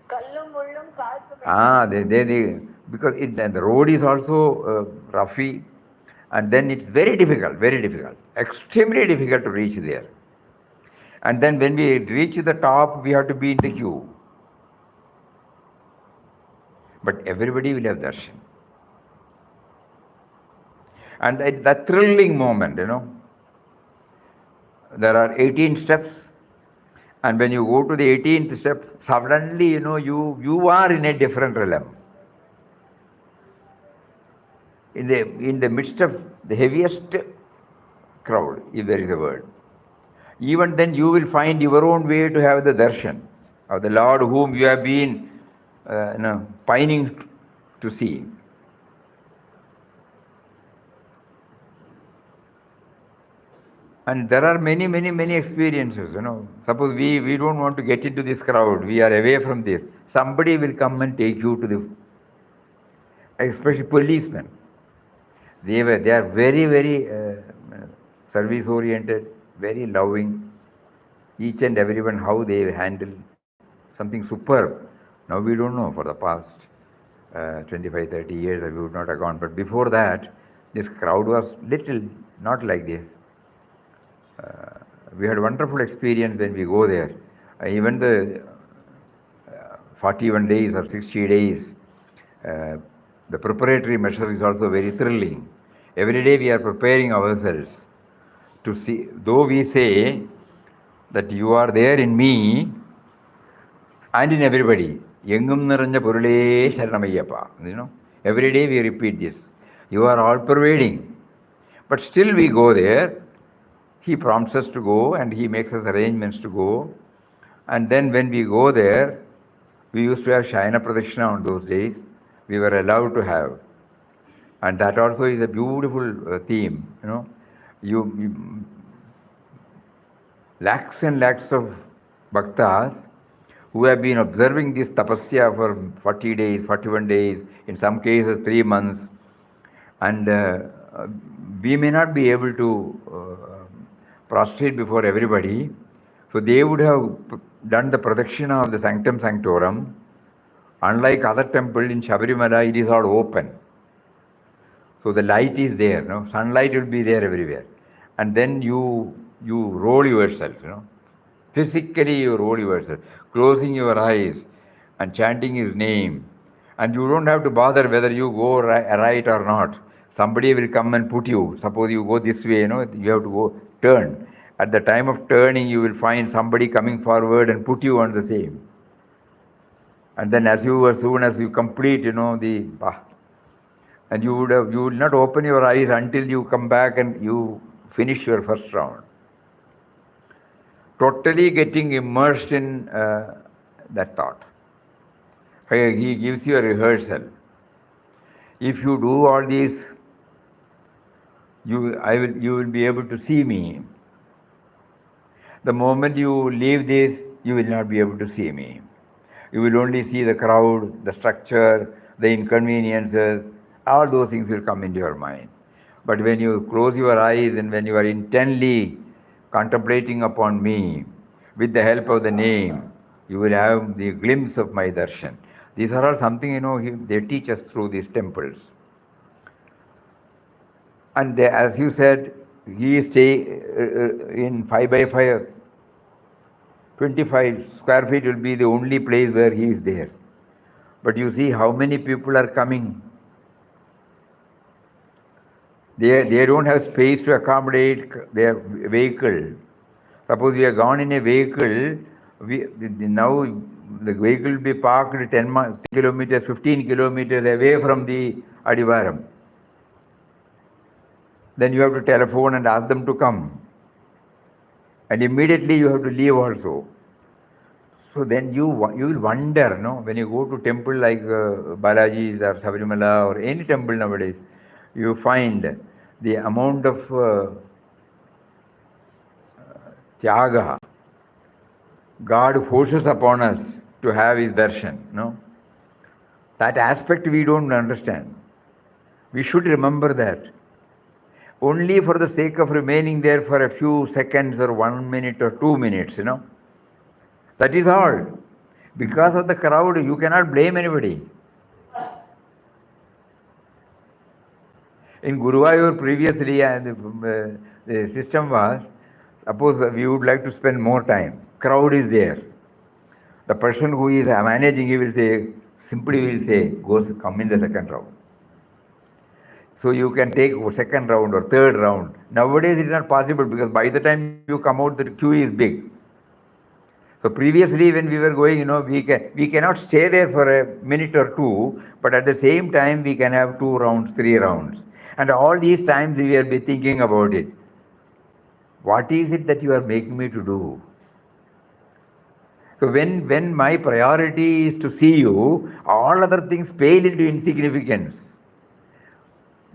Kallum mullum kaathu Because the road is also roughy, and then it's very difficult, extremely difficult to reach there. And then when we reach the top, we have to be in the queue. But everybody will have darshan. And that thrilling moment, there are 18 steps, and when you go to the 18th step, suddenly, you are in a different realm. In the midst of the heaviest crowd, if there is a word. Even then you will find your own way to have the darshan of the Lord whom you have been pining to see. And there are many experiences, Suppose we don't want to get into this crowd, we are away from this. Somebody will come and take you to especially policemen. They are very service oriented, very loving. Each and everyone, how they handle something superb. Now we don't know, for the past 25-30 years we would not have gone. But before that, this crowd was little not like this. We had wonderful experience when we go there. Even the 41 days or 60 days, the preparatory measure is also very thrilling. Every day we are preparing ourselves to see, though we say that you are there in me and in everybody. Every day we repeat this. You are all pervading. But still we go there. He prompts us to go and he makes us arrangements to go. And then when we go there, we used to have Shayana Pradakshina on those days. We were allowed to have. And that also is a beautiful theme. You lakhs and lakhs of bhaktas who have been observing this tapasya for 40 days, 41 days, in some cases 3 months. And we may not be able to prostrate before everybody. So they would have done the pradakshina of the sanctum sanctorum. Unlike other temples in Shabarimala, it is all open. So the light is there, sunlight will be there everywhere. And then you roll yourself, physically you roll yourself, closing your eyes and chanting his name. And you don't have to bother whether you go right or not. Somebody will come and put you. Suppose you go this way, you have to go turn. At the time of turning, you will find somebody coming forward and put you on the same. And then as soon as you complete, and you will not open your eyes until you come back and you finish your first round. Totally getting immersed in that thought. He gives you a rehearsal. If you do all these, you will be able to see me. The moment you leave this, you will not be able to see me. You will only see the crowd, the structure, the inconveniences. All those things will come into your mind. But when you close your eyes and when you are intently contemplating upon me, with the help of the name, you will have the glimpse of my darshan. These are all something, they teach us through these temples. And they, as you said, he stay in 5x5, 25 square feet will be the only place where he is there. But you see how many people are coming. They don't have space to accommodate their vehicle. Suppose we are gone in a vehicle, now the vehicle will be parked 10 kilometers, 15 kilometers away from the Adivaram. Then you have to telephone and ask them to come. And immediately you have to leave also. So then you will wonder, when you go to temple like Balaji's or Sabarimala or any temple nowadays, you find the amount of tyaga God forces upon us to have his darshan. That aspect we don't understand. We should remember that. Only for the sake of remaining there for a few seconds or 1 minute or 2 minutes, That is all. Because of the crowd, you cannot blame anybody. In Guruvayur previously, the system was, suppose we would like to spend more time, crowd is there. The person who is managing, he will say, simply will say, come in the second round. So you can take second round or third round. Nowadays it is not possible because by the time you come out, the queue is big. So previously when we were going, we cannot stay there for a minute or two, but at the same time we can have 2 rounds, 3 rounds. And all these times we will be thinking about it. What is it that you are making me to do? So when my priority is to see you, all other things pale into insignificance.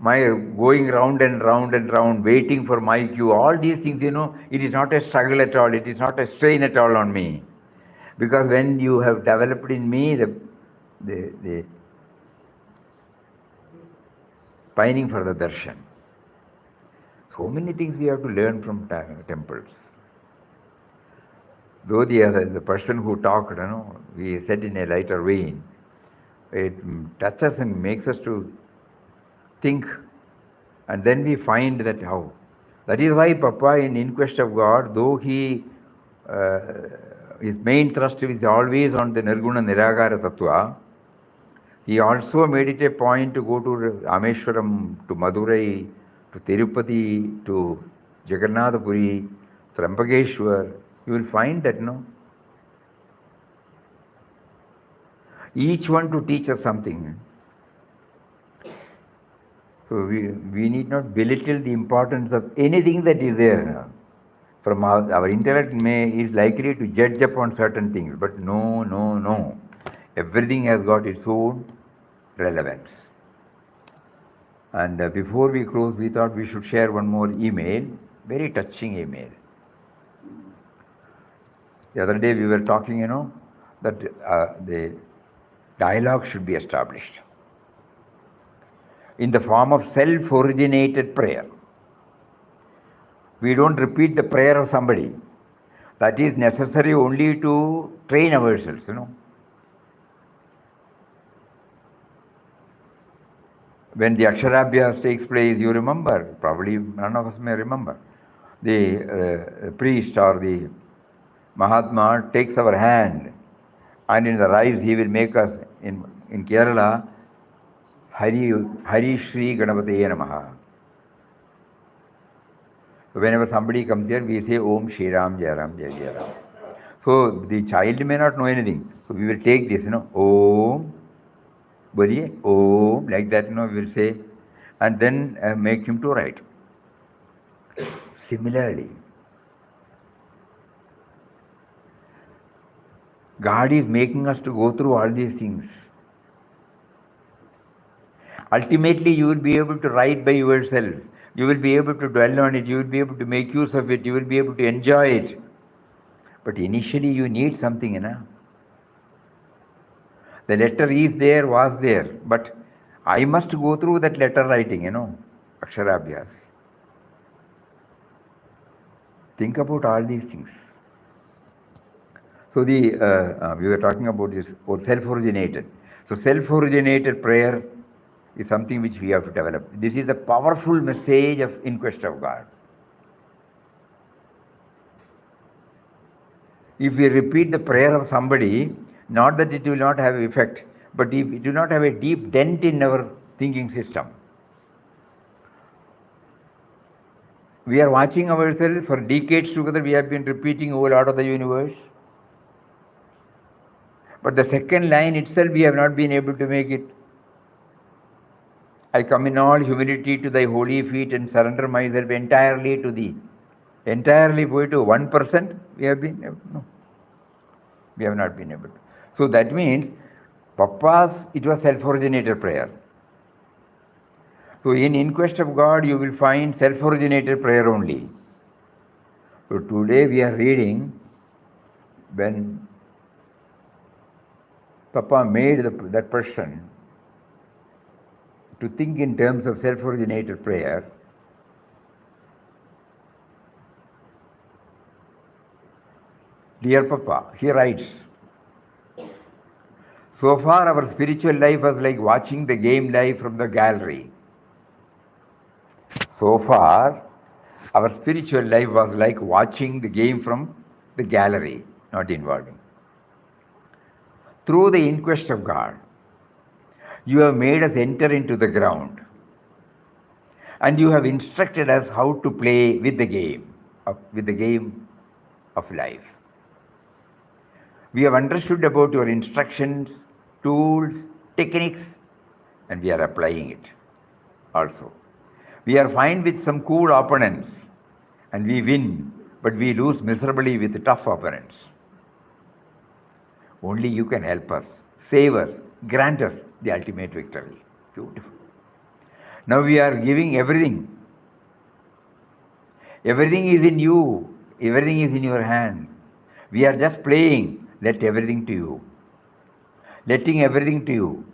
My going round and round and round, waiting for my cue, all these things, it is not a struggle at all. It is not a strain at all on me. Because when you have developed in me the pining for the darshan, so many things we have to learn from temples. Though the person who talked, we said in a lighter vein, it touches and makes us to think, and then we find that how. That is why Papa in Quest of God, though his main thrust is always on the Nirguna Niragara Tattva, he also made it a point to go to Rameshwaram, to Madurai, to Tirupati, to Jagannathapuri, Trambakeshwar. You will find that, each one to teach us something. So we need not belittle the importance of anything that is there. From our intellect is likely to judge upon certain things, but no. Everything has got its own relevance. And before we close, we thought we should share one more email, very touching email. The other day we were talking, that the dialogue should be established in the form of self-originated prayer. We don't repeat the prayer of somebody. That is necessary only to train ourselves, When the Aksharabhyas takes place, you remember, probably none of us may remember, the priest or the Mahatma takes our hand, and in the rise he will make us, in Kerala, Hari Shri Ganapataye Namaha. Whenever somebody comes here, we say Om Shri Ram Jai Ram Jai Jai Ram. So the child may not know anything. So we will take this, Om, Boliye, Om, like that, we will say, and then make him to write. Similarly, God is making us to go through all these things. Ultimately, you will be able to write by yourself. You will be able to dwell on it. You will be able to make use of it. You will be able to enjoy it. But initially, you need something, The letter is there, was there. But I must go through that letter writing, Aksharabhyas. Think about all these things. So we were talking about this, self-originated. So self-originated prayer is something which we have to develop. This is a powerful message in Quest of God. If we repeat the prayer of somebody, not that it will not have effect, but if it will not have a deep dent in our thinking system. We are watching ourselves for decades together, we have been repeating, O Lord of the universe. But the second line itself, we have not been able to make it. I come in all humility to thy holy feet and surrender myself entirely to thee. Entirely go to 1%, we have not been able to. So that means, it was self-originated prayer. So in Quest of God, you will find self-originated prayer only. So today we are reading when Papa made that person to think in terms of self-originated prayer. Dear Papa, he writes, so far our spiritual life was like watching the game live from the gallery. So far, our spiritual life was like watching the game from the gallery, not involving. Through the inquest of God, you have made us enter into the ground, and you have instructed us how to play with the game of life. We have understood about your instructions, tools, techniques, and we are applying it also. We are fine with some cool opponents, and we win, but we lose miserably with tough opponents. Only you can help us, save us, grant us the ultimate victory. Beautiful. Now we are giving everything. Everything is in you. Everything is in your hand. We are just playing. Let everything to you. Letting everything to you.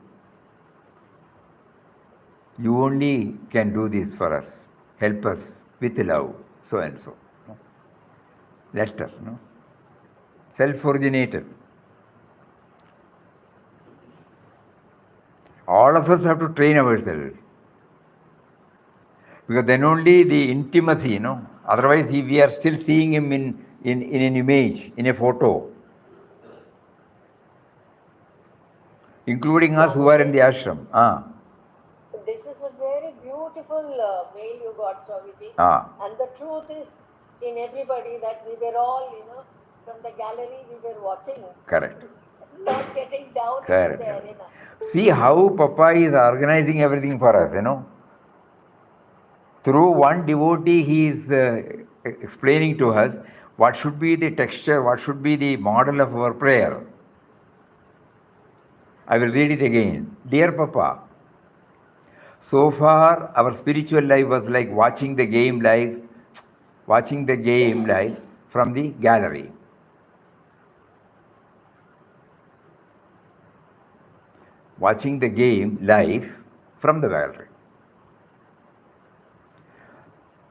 You only can do this for us. Help us with love, so and so. No? Letter, no? Self-originated. All of us have to train ourselves. Because then only the intimacy, Otherwise, we are still seeing him in an image, in a photo. Including us who are in the ashram. This is a very beautiful mail you got, Swamiji. And the truth is in everybody that we were all, from the gallery we were watching. Correct. Not getting down Correct. into the arena. See how Papa is organizing everything for us, Through one devotee, he is explaining to us what should be the texture, what should be the model of our prayer. I will read it again. Dear Papa, so far our spiritual life was like watching the game live from the gallery. Watching the game live from the gallery.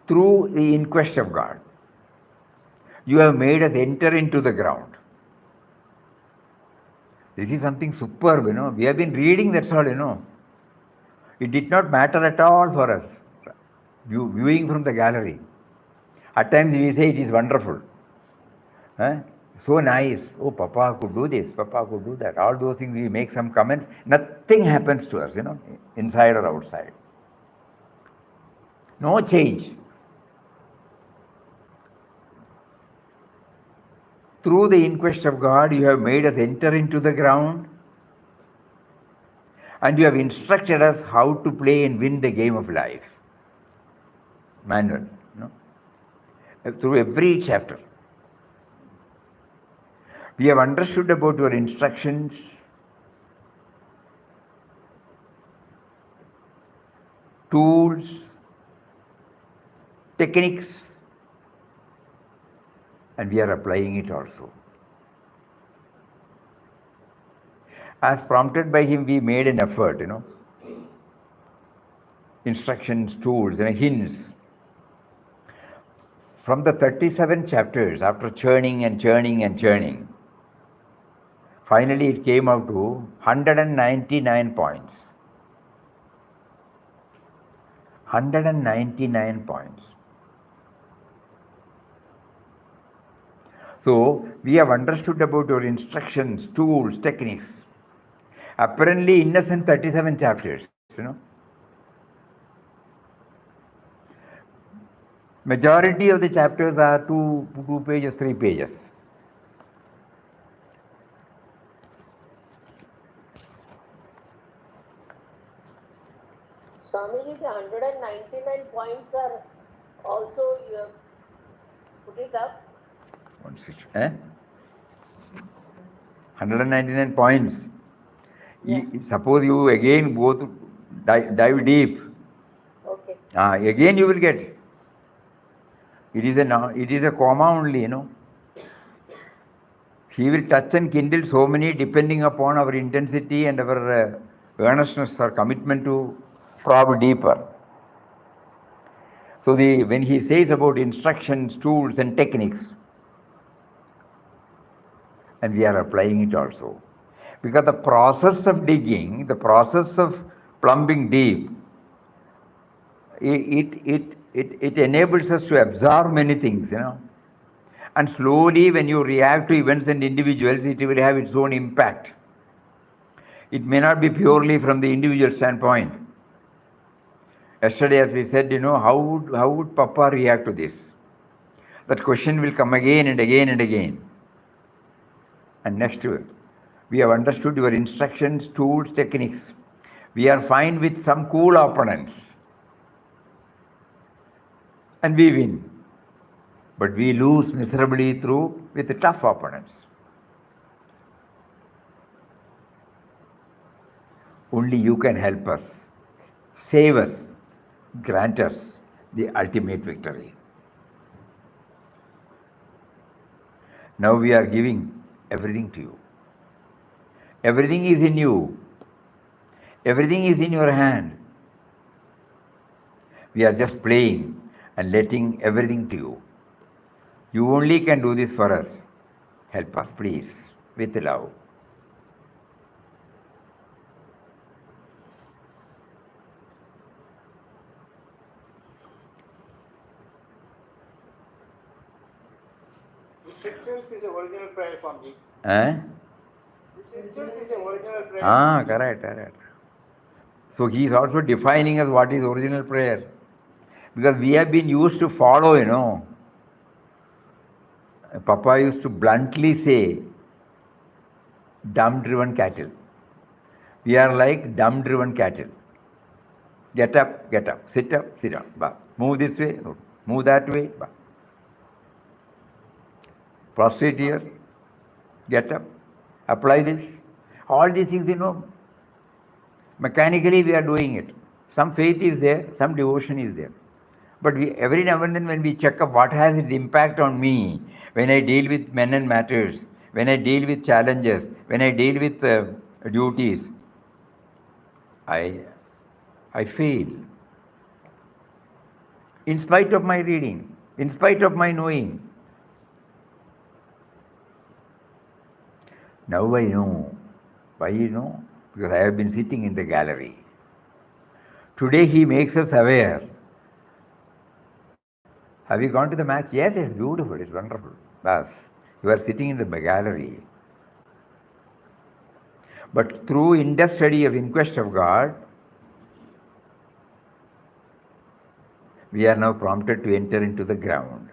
Through the inquest of God, you have made us enter into the ground. This is something superb, We have been reading, that's all, It did not matter at all for us, viewing from the gallery. At times we say it is wonderful. So nice. Oh, Papa could do this, Papa could do that. All those things, we make some comments. Nothing happens to us, inside or outside. No change. Through the inquest of God, you have made us enter into the ground, and you have instructed us how to play and win the game of life. Manual, through every chapter. We have understood about your instructions, tools, techniques, and we are applying it also. As prompted by him, we made an effort, Instructions, tools, and hints. From the 37 chapters, after churning and churning and churning, finally it came out to 199 points. 199 points. So, we have understood about your instructions, tools, techniques. Apparently innocent 37 chapters, Majority of the chapters are two pages, 3 pages. Swamiji, the 199 points are also, you have put it up. 199 points. Yeah. Suppose you again go to dive deep. Okay. Again you will get. It is a comma only, He will touch and kindle so many depending upon our intensity and our earnestness or commitment to probe deeper. So when he says about instructions, tools and techniques, and we are applying it also. Because the process of digging, the process of plumbing deep, it enables us to absorb many things, And slowly, when you react to events and individuals, it will have its own impact. It may not be purely from the individual standpoint. Yesterday, as we said, how would Papa react to this? That question will come again and again and again. And next, we have understood your instructions, tools, techniques. We are fine with some cool opponents. And we win. But we lose miserably with the tough opponents. Only you can help us, save us, grant us the ultimate victory. Now we are giving everything to you. Everything is in you. Everything is in your hand. We are just playing and letting everything to you. You only can do this for us. Help us, please, with love. This itself is the original prayer, Swamiji. This itself is the original prayer. Correct. So he is also defining us what is original prayer. Because we have been used to follow, Papa used to bluntly say, dumb-driven cattle. We are like dumb-driven cattle. Get up, sit down, bah. Move this way, move that way, bah. Prostrate here, get up, apply this. All these things, mechanically we are doing it. Some faith is there, some devotion is there. But every now and then when we check up what has its impact on me, when I deal with men and matters, when I deal with challenges, when I deal with duties, I fail. In spite of my reading, in spite of my knowing. Now I know. Why you know? Because I have been sitting in the gallery. Today he makes us aware. Have you gone to the match? Yes, it's beautiful, it's wonderful. Bas, you are sitting in the gallery. But through in-depth study of Inquest of God, we are now prompted to enter into the ground.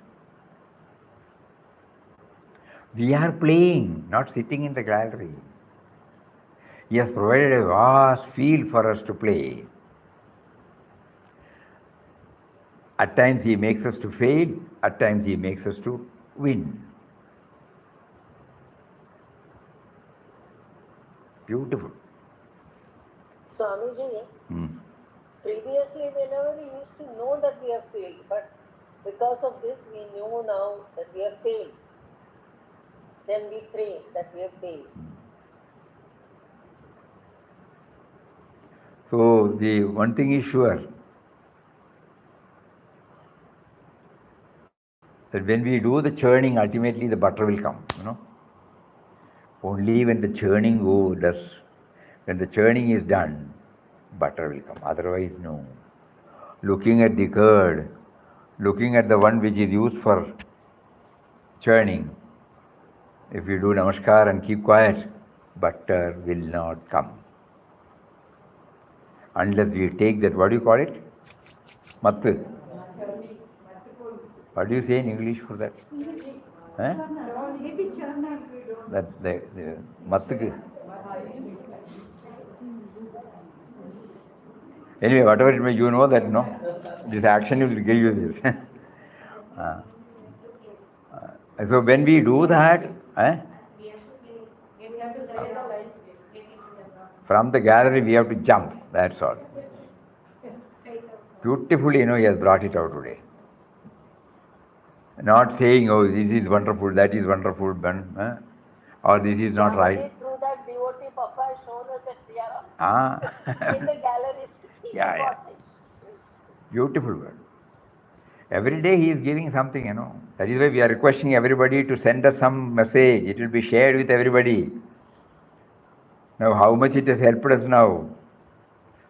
We are playing, not sitting in the gallery. He has provided a vast field for us to play. At times he makes us to fail, at times he makes us to win. Beautiful. Swamiji, previously whenever we used to know that we have failed, but because of this we know now that we have failed. Then we pray that we have failed. So the one thing is sure, that when we do the churning, ultimately the butter will come, Only when the churning when the churning is done, butter will come. Otherwise, no. Looking at the curd, looking at the one which is used for churning, if you do namaskar and keep quiet, butter will not come. Unless we take that, what do you call it? Mattu. What do you say in English for that? That the mattu. Anyway, whatever it may, you know that, this action will give you this. So when we do that, from the gallery we have to jump, that's all. Beautifully, he has brought it out today. Not saying, oh, this is wonderful, that is wonderful, or this is not right. Through that devotee, Papa has shown us that we are in the gallery. Yeah. Beautiful word. Every day he is giving something, That is why we are requesting everybody to send us some message. It will be shared with everybody. Now, how much it has helped us now.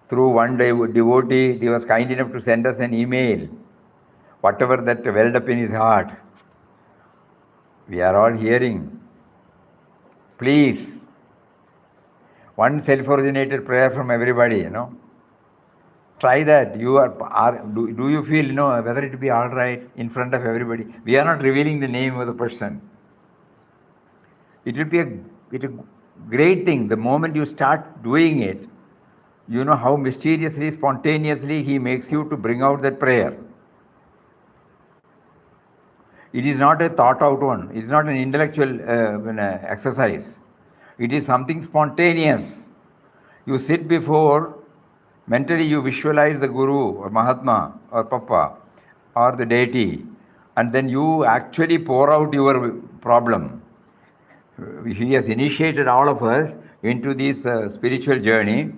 Through one devotee, he was kind enough to send us an email. Whatever that welled up in his heart, we are all hearing. Please, one self-originated prayer from everybody, Try that. Do you feel, whether it be all right in front of everybody? We are not revealing the name of the person. It will be a great thing. The moment you start doing it, you know how mysteriously, spontaneously he makes you to bring out that prayer. It is not a thought out one. It is not an intellectual exercise. It is something spontaneous. You sit before, mentally you visualize the Guru or Mahatma or Papa or the deity, and then you actually pour out your problem. He has initiated all of us into this spiritual journey,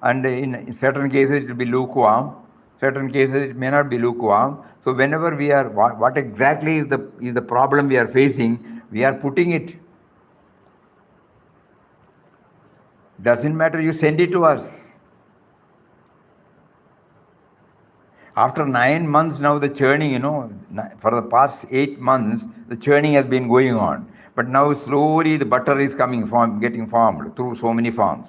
and in certain cases it will be lukewarm, certain cases it may not be lukewarm. So whenever we are, what exactly is the problem we are facing, we are putting it. Doesn't matter, you send it to us. After 9 months now, the churning, for the past 8 months, the churning has been going on. But now slowly the butter is getting formed through so many forms.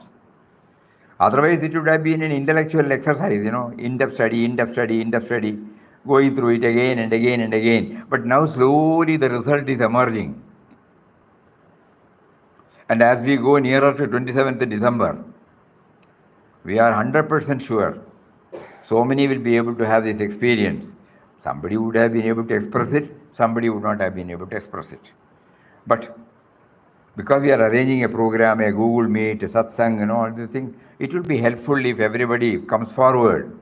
Otherwise, it would have been an intellectual exercise, in-depth study, going through it again and again and again. But now slowly the result is emerging. And as we go nearer to 27th December, we are 100% sure so many will be able to have this experience. Somebody would have been able to express it, somebody would not have been able to express it. But because we are arranging a program, a Google Meet, a Satsang, all these things, it will be helpful if everybody comes forward.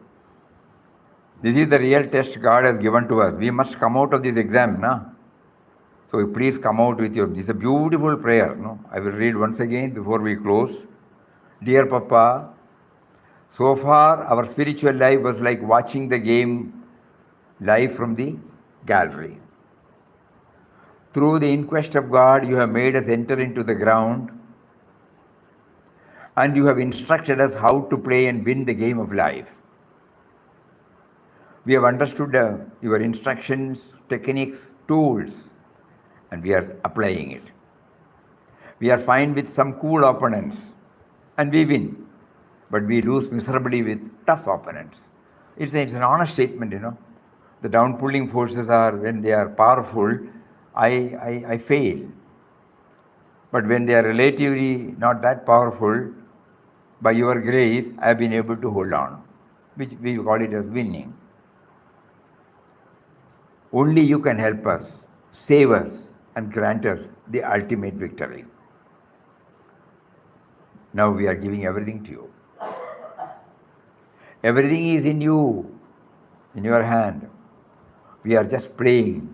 This is the real test God has given to us. We must come out of this exam, So please come out with this is a beautiful prayer. I will read once again before we close. Dear Papa, so far our spiritual life was like watching the game live from the gallery. Through the inquest of God, you have made us enter into the ground, and you have instructed us how to play and win the game of life. We have understood your instructions, techniques, tools, and we are applying it. We are fine with some cool opponents, and we win, but we lose miserably with tough opponents. It's an honest statement, The down-pulling forces are, when they are powerful, I fail. But when they are relatively not that powerful, by your grace, I have been able to hold on, which we call it as winning. Only you can help us, save us, and grant us the ultimate victory. Now we are giving everything to you. Everything is in you, in your hand. We are just playing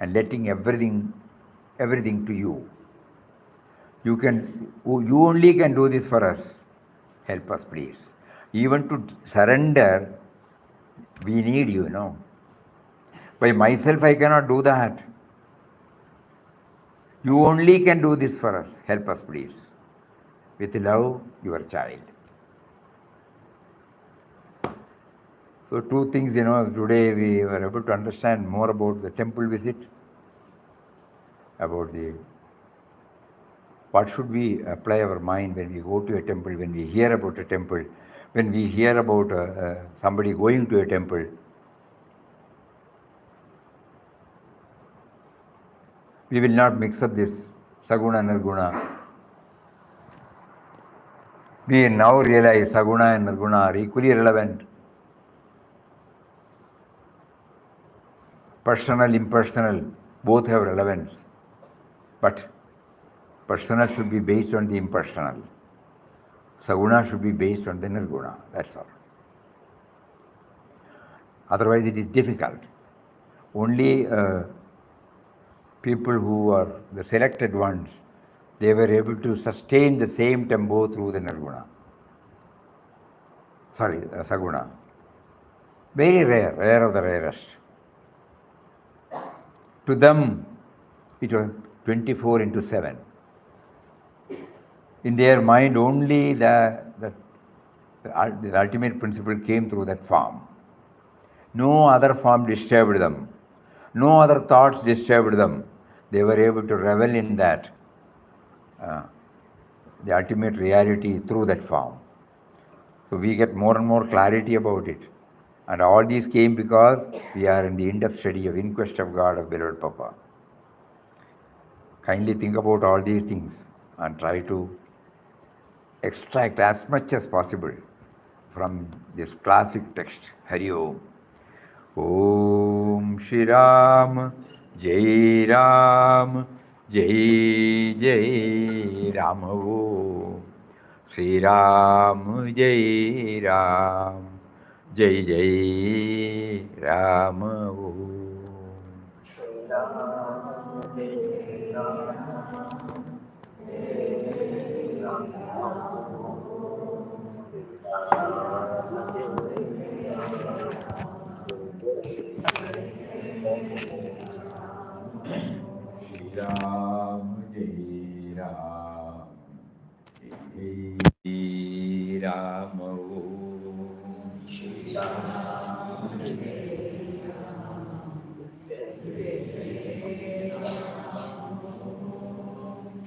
and letting everything to you. You only can do this for us. Help us, please. Even to surrender, we need you, By myself, I cannot do that. You only can do this for us. Help us, please. With love, your child. So 2 things, today we were able to understand more about the temple visit, about what should we apply our mind when we go to a temple, when we hear about a temple, when we hear about somebody going to a temple. We will not mix up this Saguna Nirguna. We now realize Saguna and Nirguna are equally relevant. Personal, impersonal, both have relevance. But personal should be based on the impersonal. Saguna should be based on the Nirguna, that's all. Otherwise it is difficult. Only people who are the selected ones, they were able to sustain the same tempo through the Nirguna. Saguna. Very rare of the rarest. To them, it was 24 into 7. In their mind, only the ultimate principle came through that form. No other form disturbed them. No other thoughts disturbed them. They were able to revel in that, the ultimate reality through that form. So we get more and more clarity about it. And all these came because we are in the in-depth study of In Quest of God of Beloved Papa. Kindly think about all these things and try to extract as much as possible from this classic text, Hari Om. Om Shri Ram, Jai Ram, Jai Jai Ram Om. Shri Ram, Jai Ram, Jai Jai Ram Om. Shri Ram, Jai Ram, Jai Jai Ram Om. Shri Ram, Jai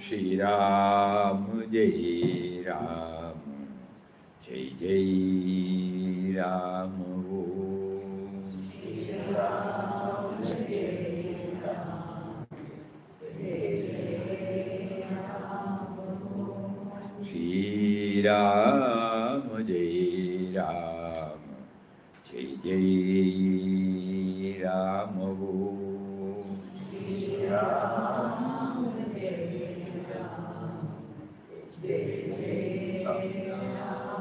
Shri Ram, Jai Ram, Jai Jai Ram Om. Shri Ram, Jai Ram, Shri Ram, Jai Ram, Jai Jai Ram Om. Shri Ram, Jai Ram, Jai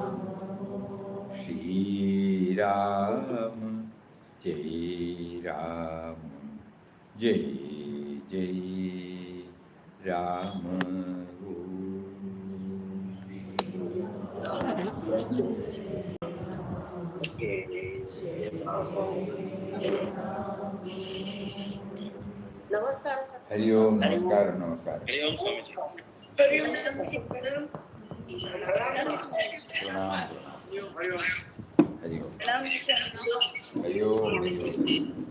Ram. Shri Ram, Jai Ram, Jai Jai Ram Om. Namaskar. Hari Om, Namaskaram, Namaskaram. Hari Om, Swamiji. Hari Om, Swamiji. Pranam. Pranam, pranam. Hari Om. Hari Om. Hari Om.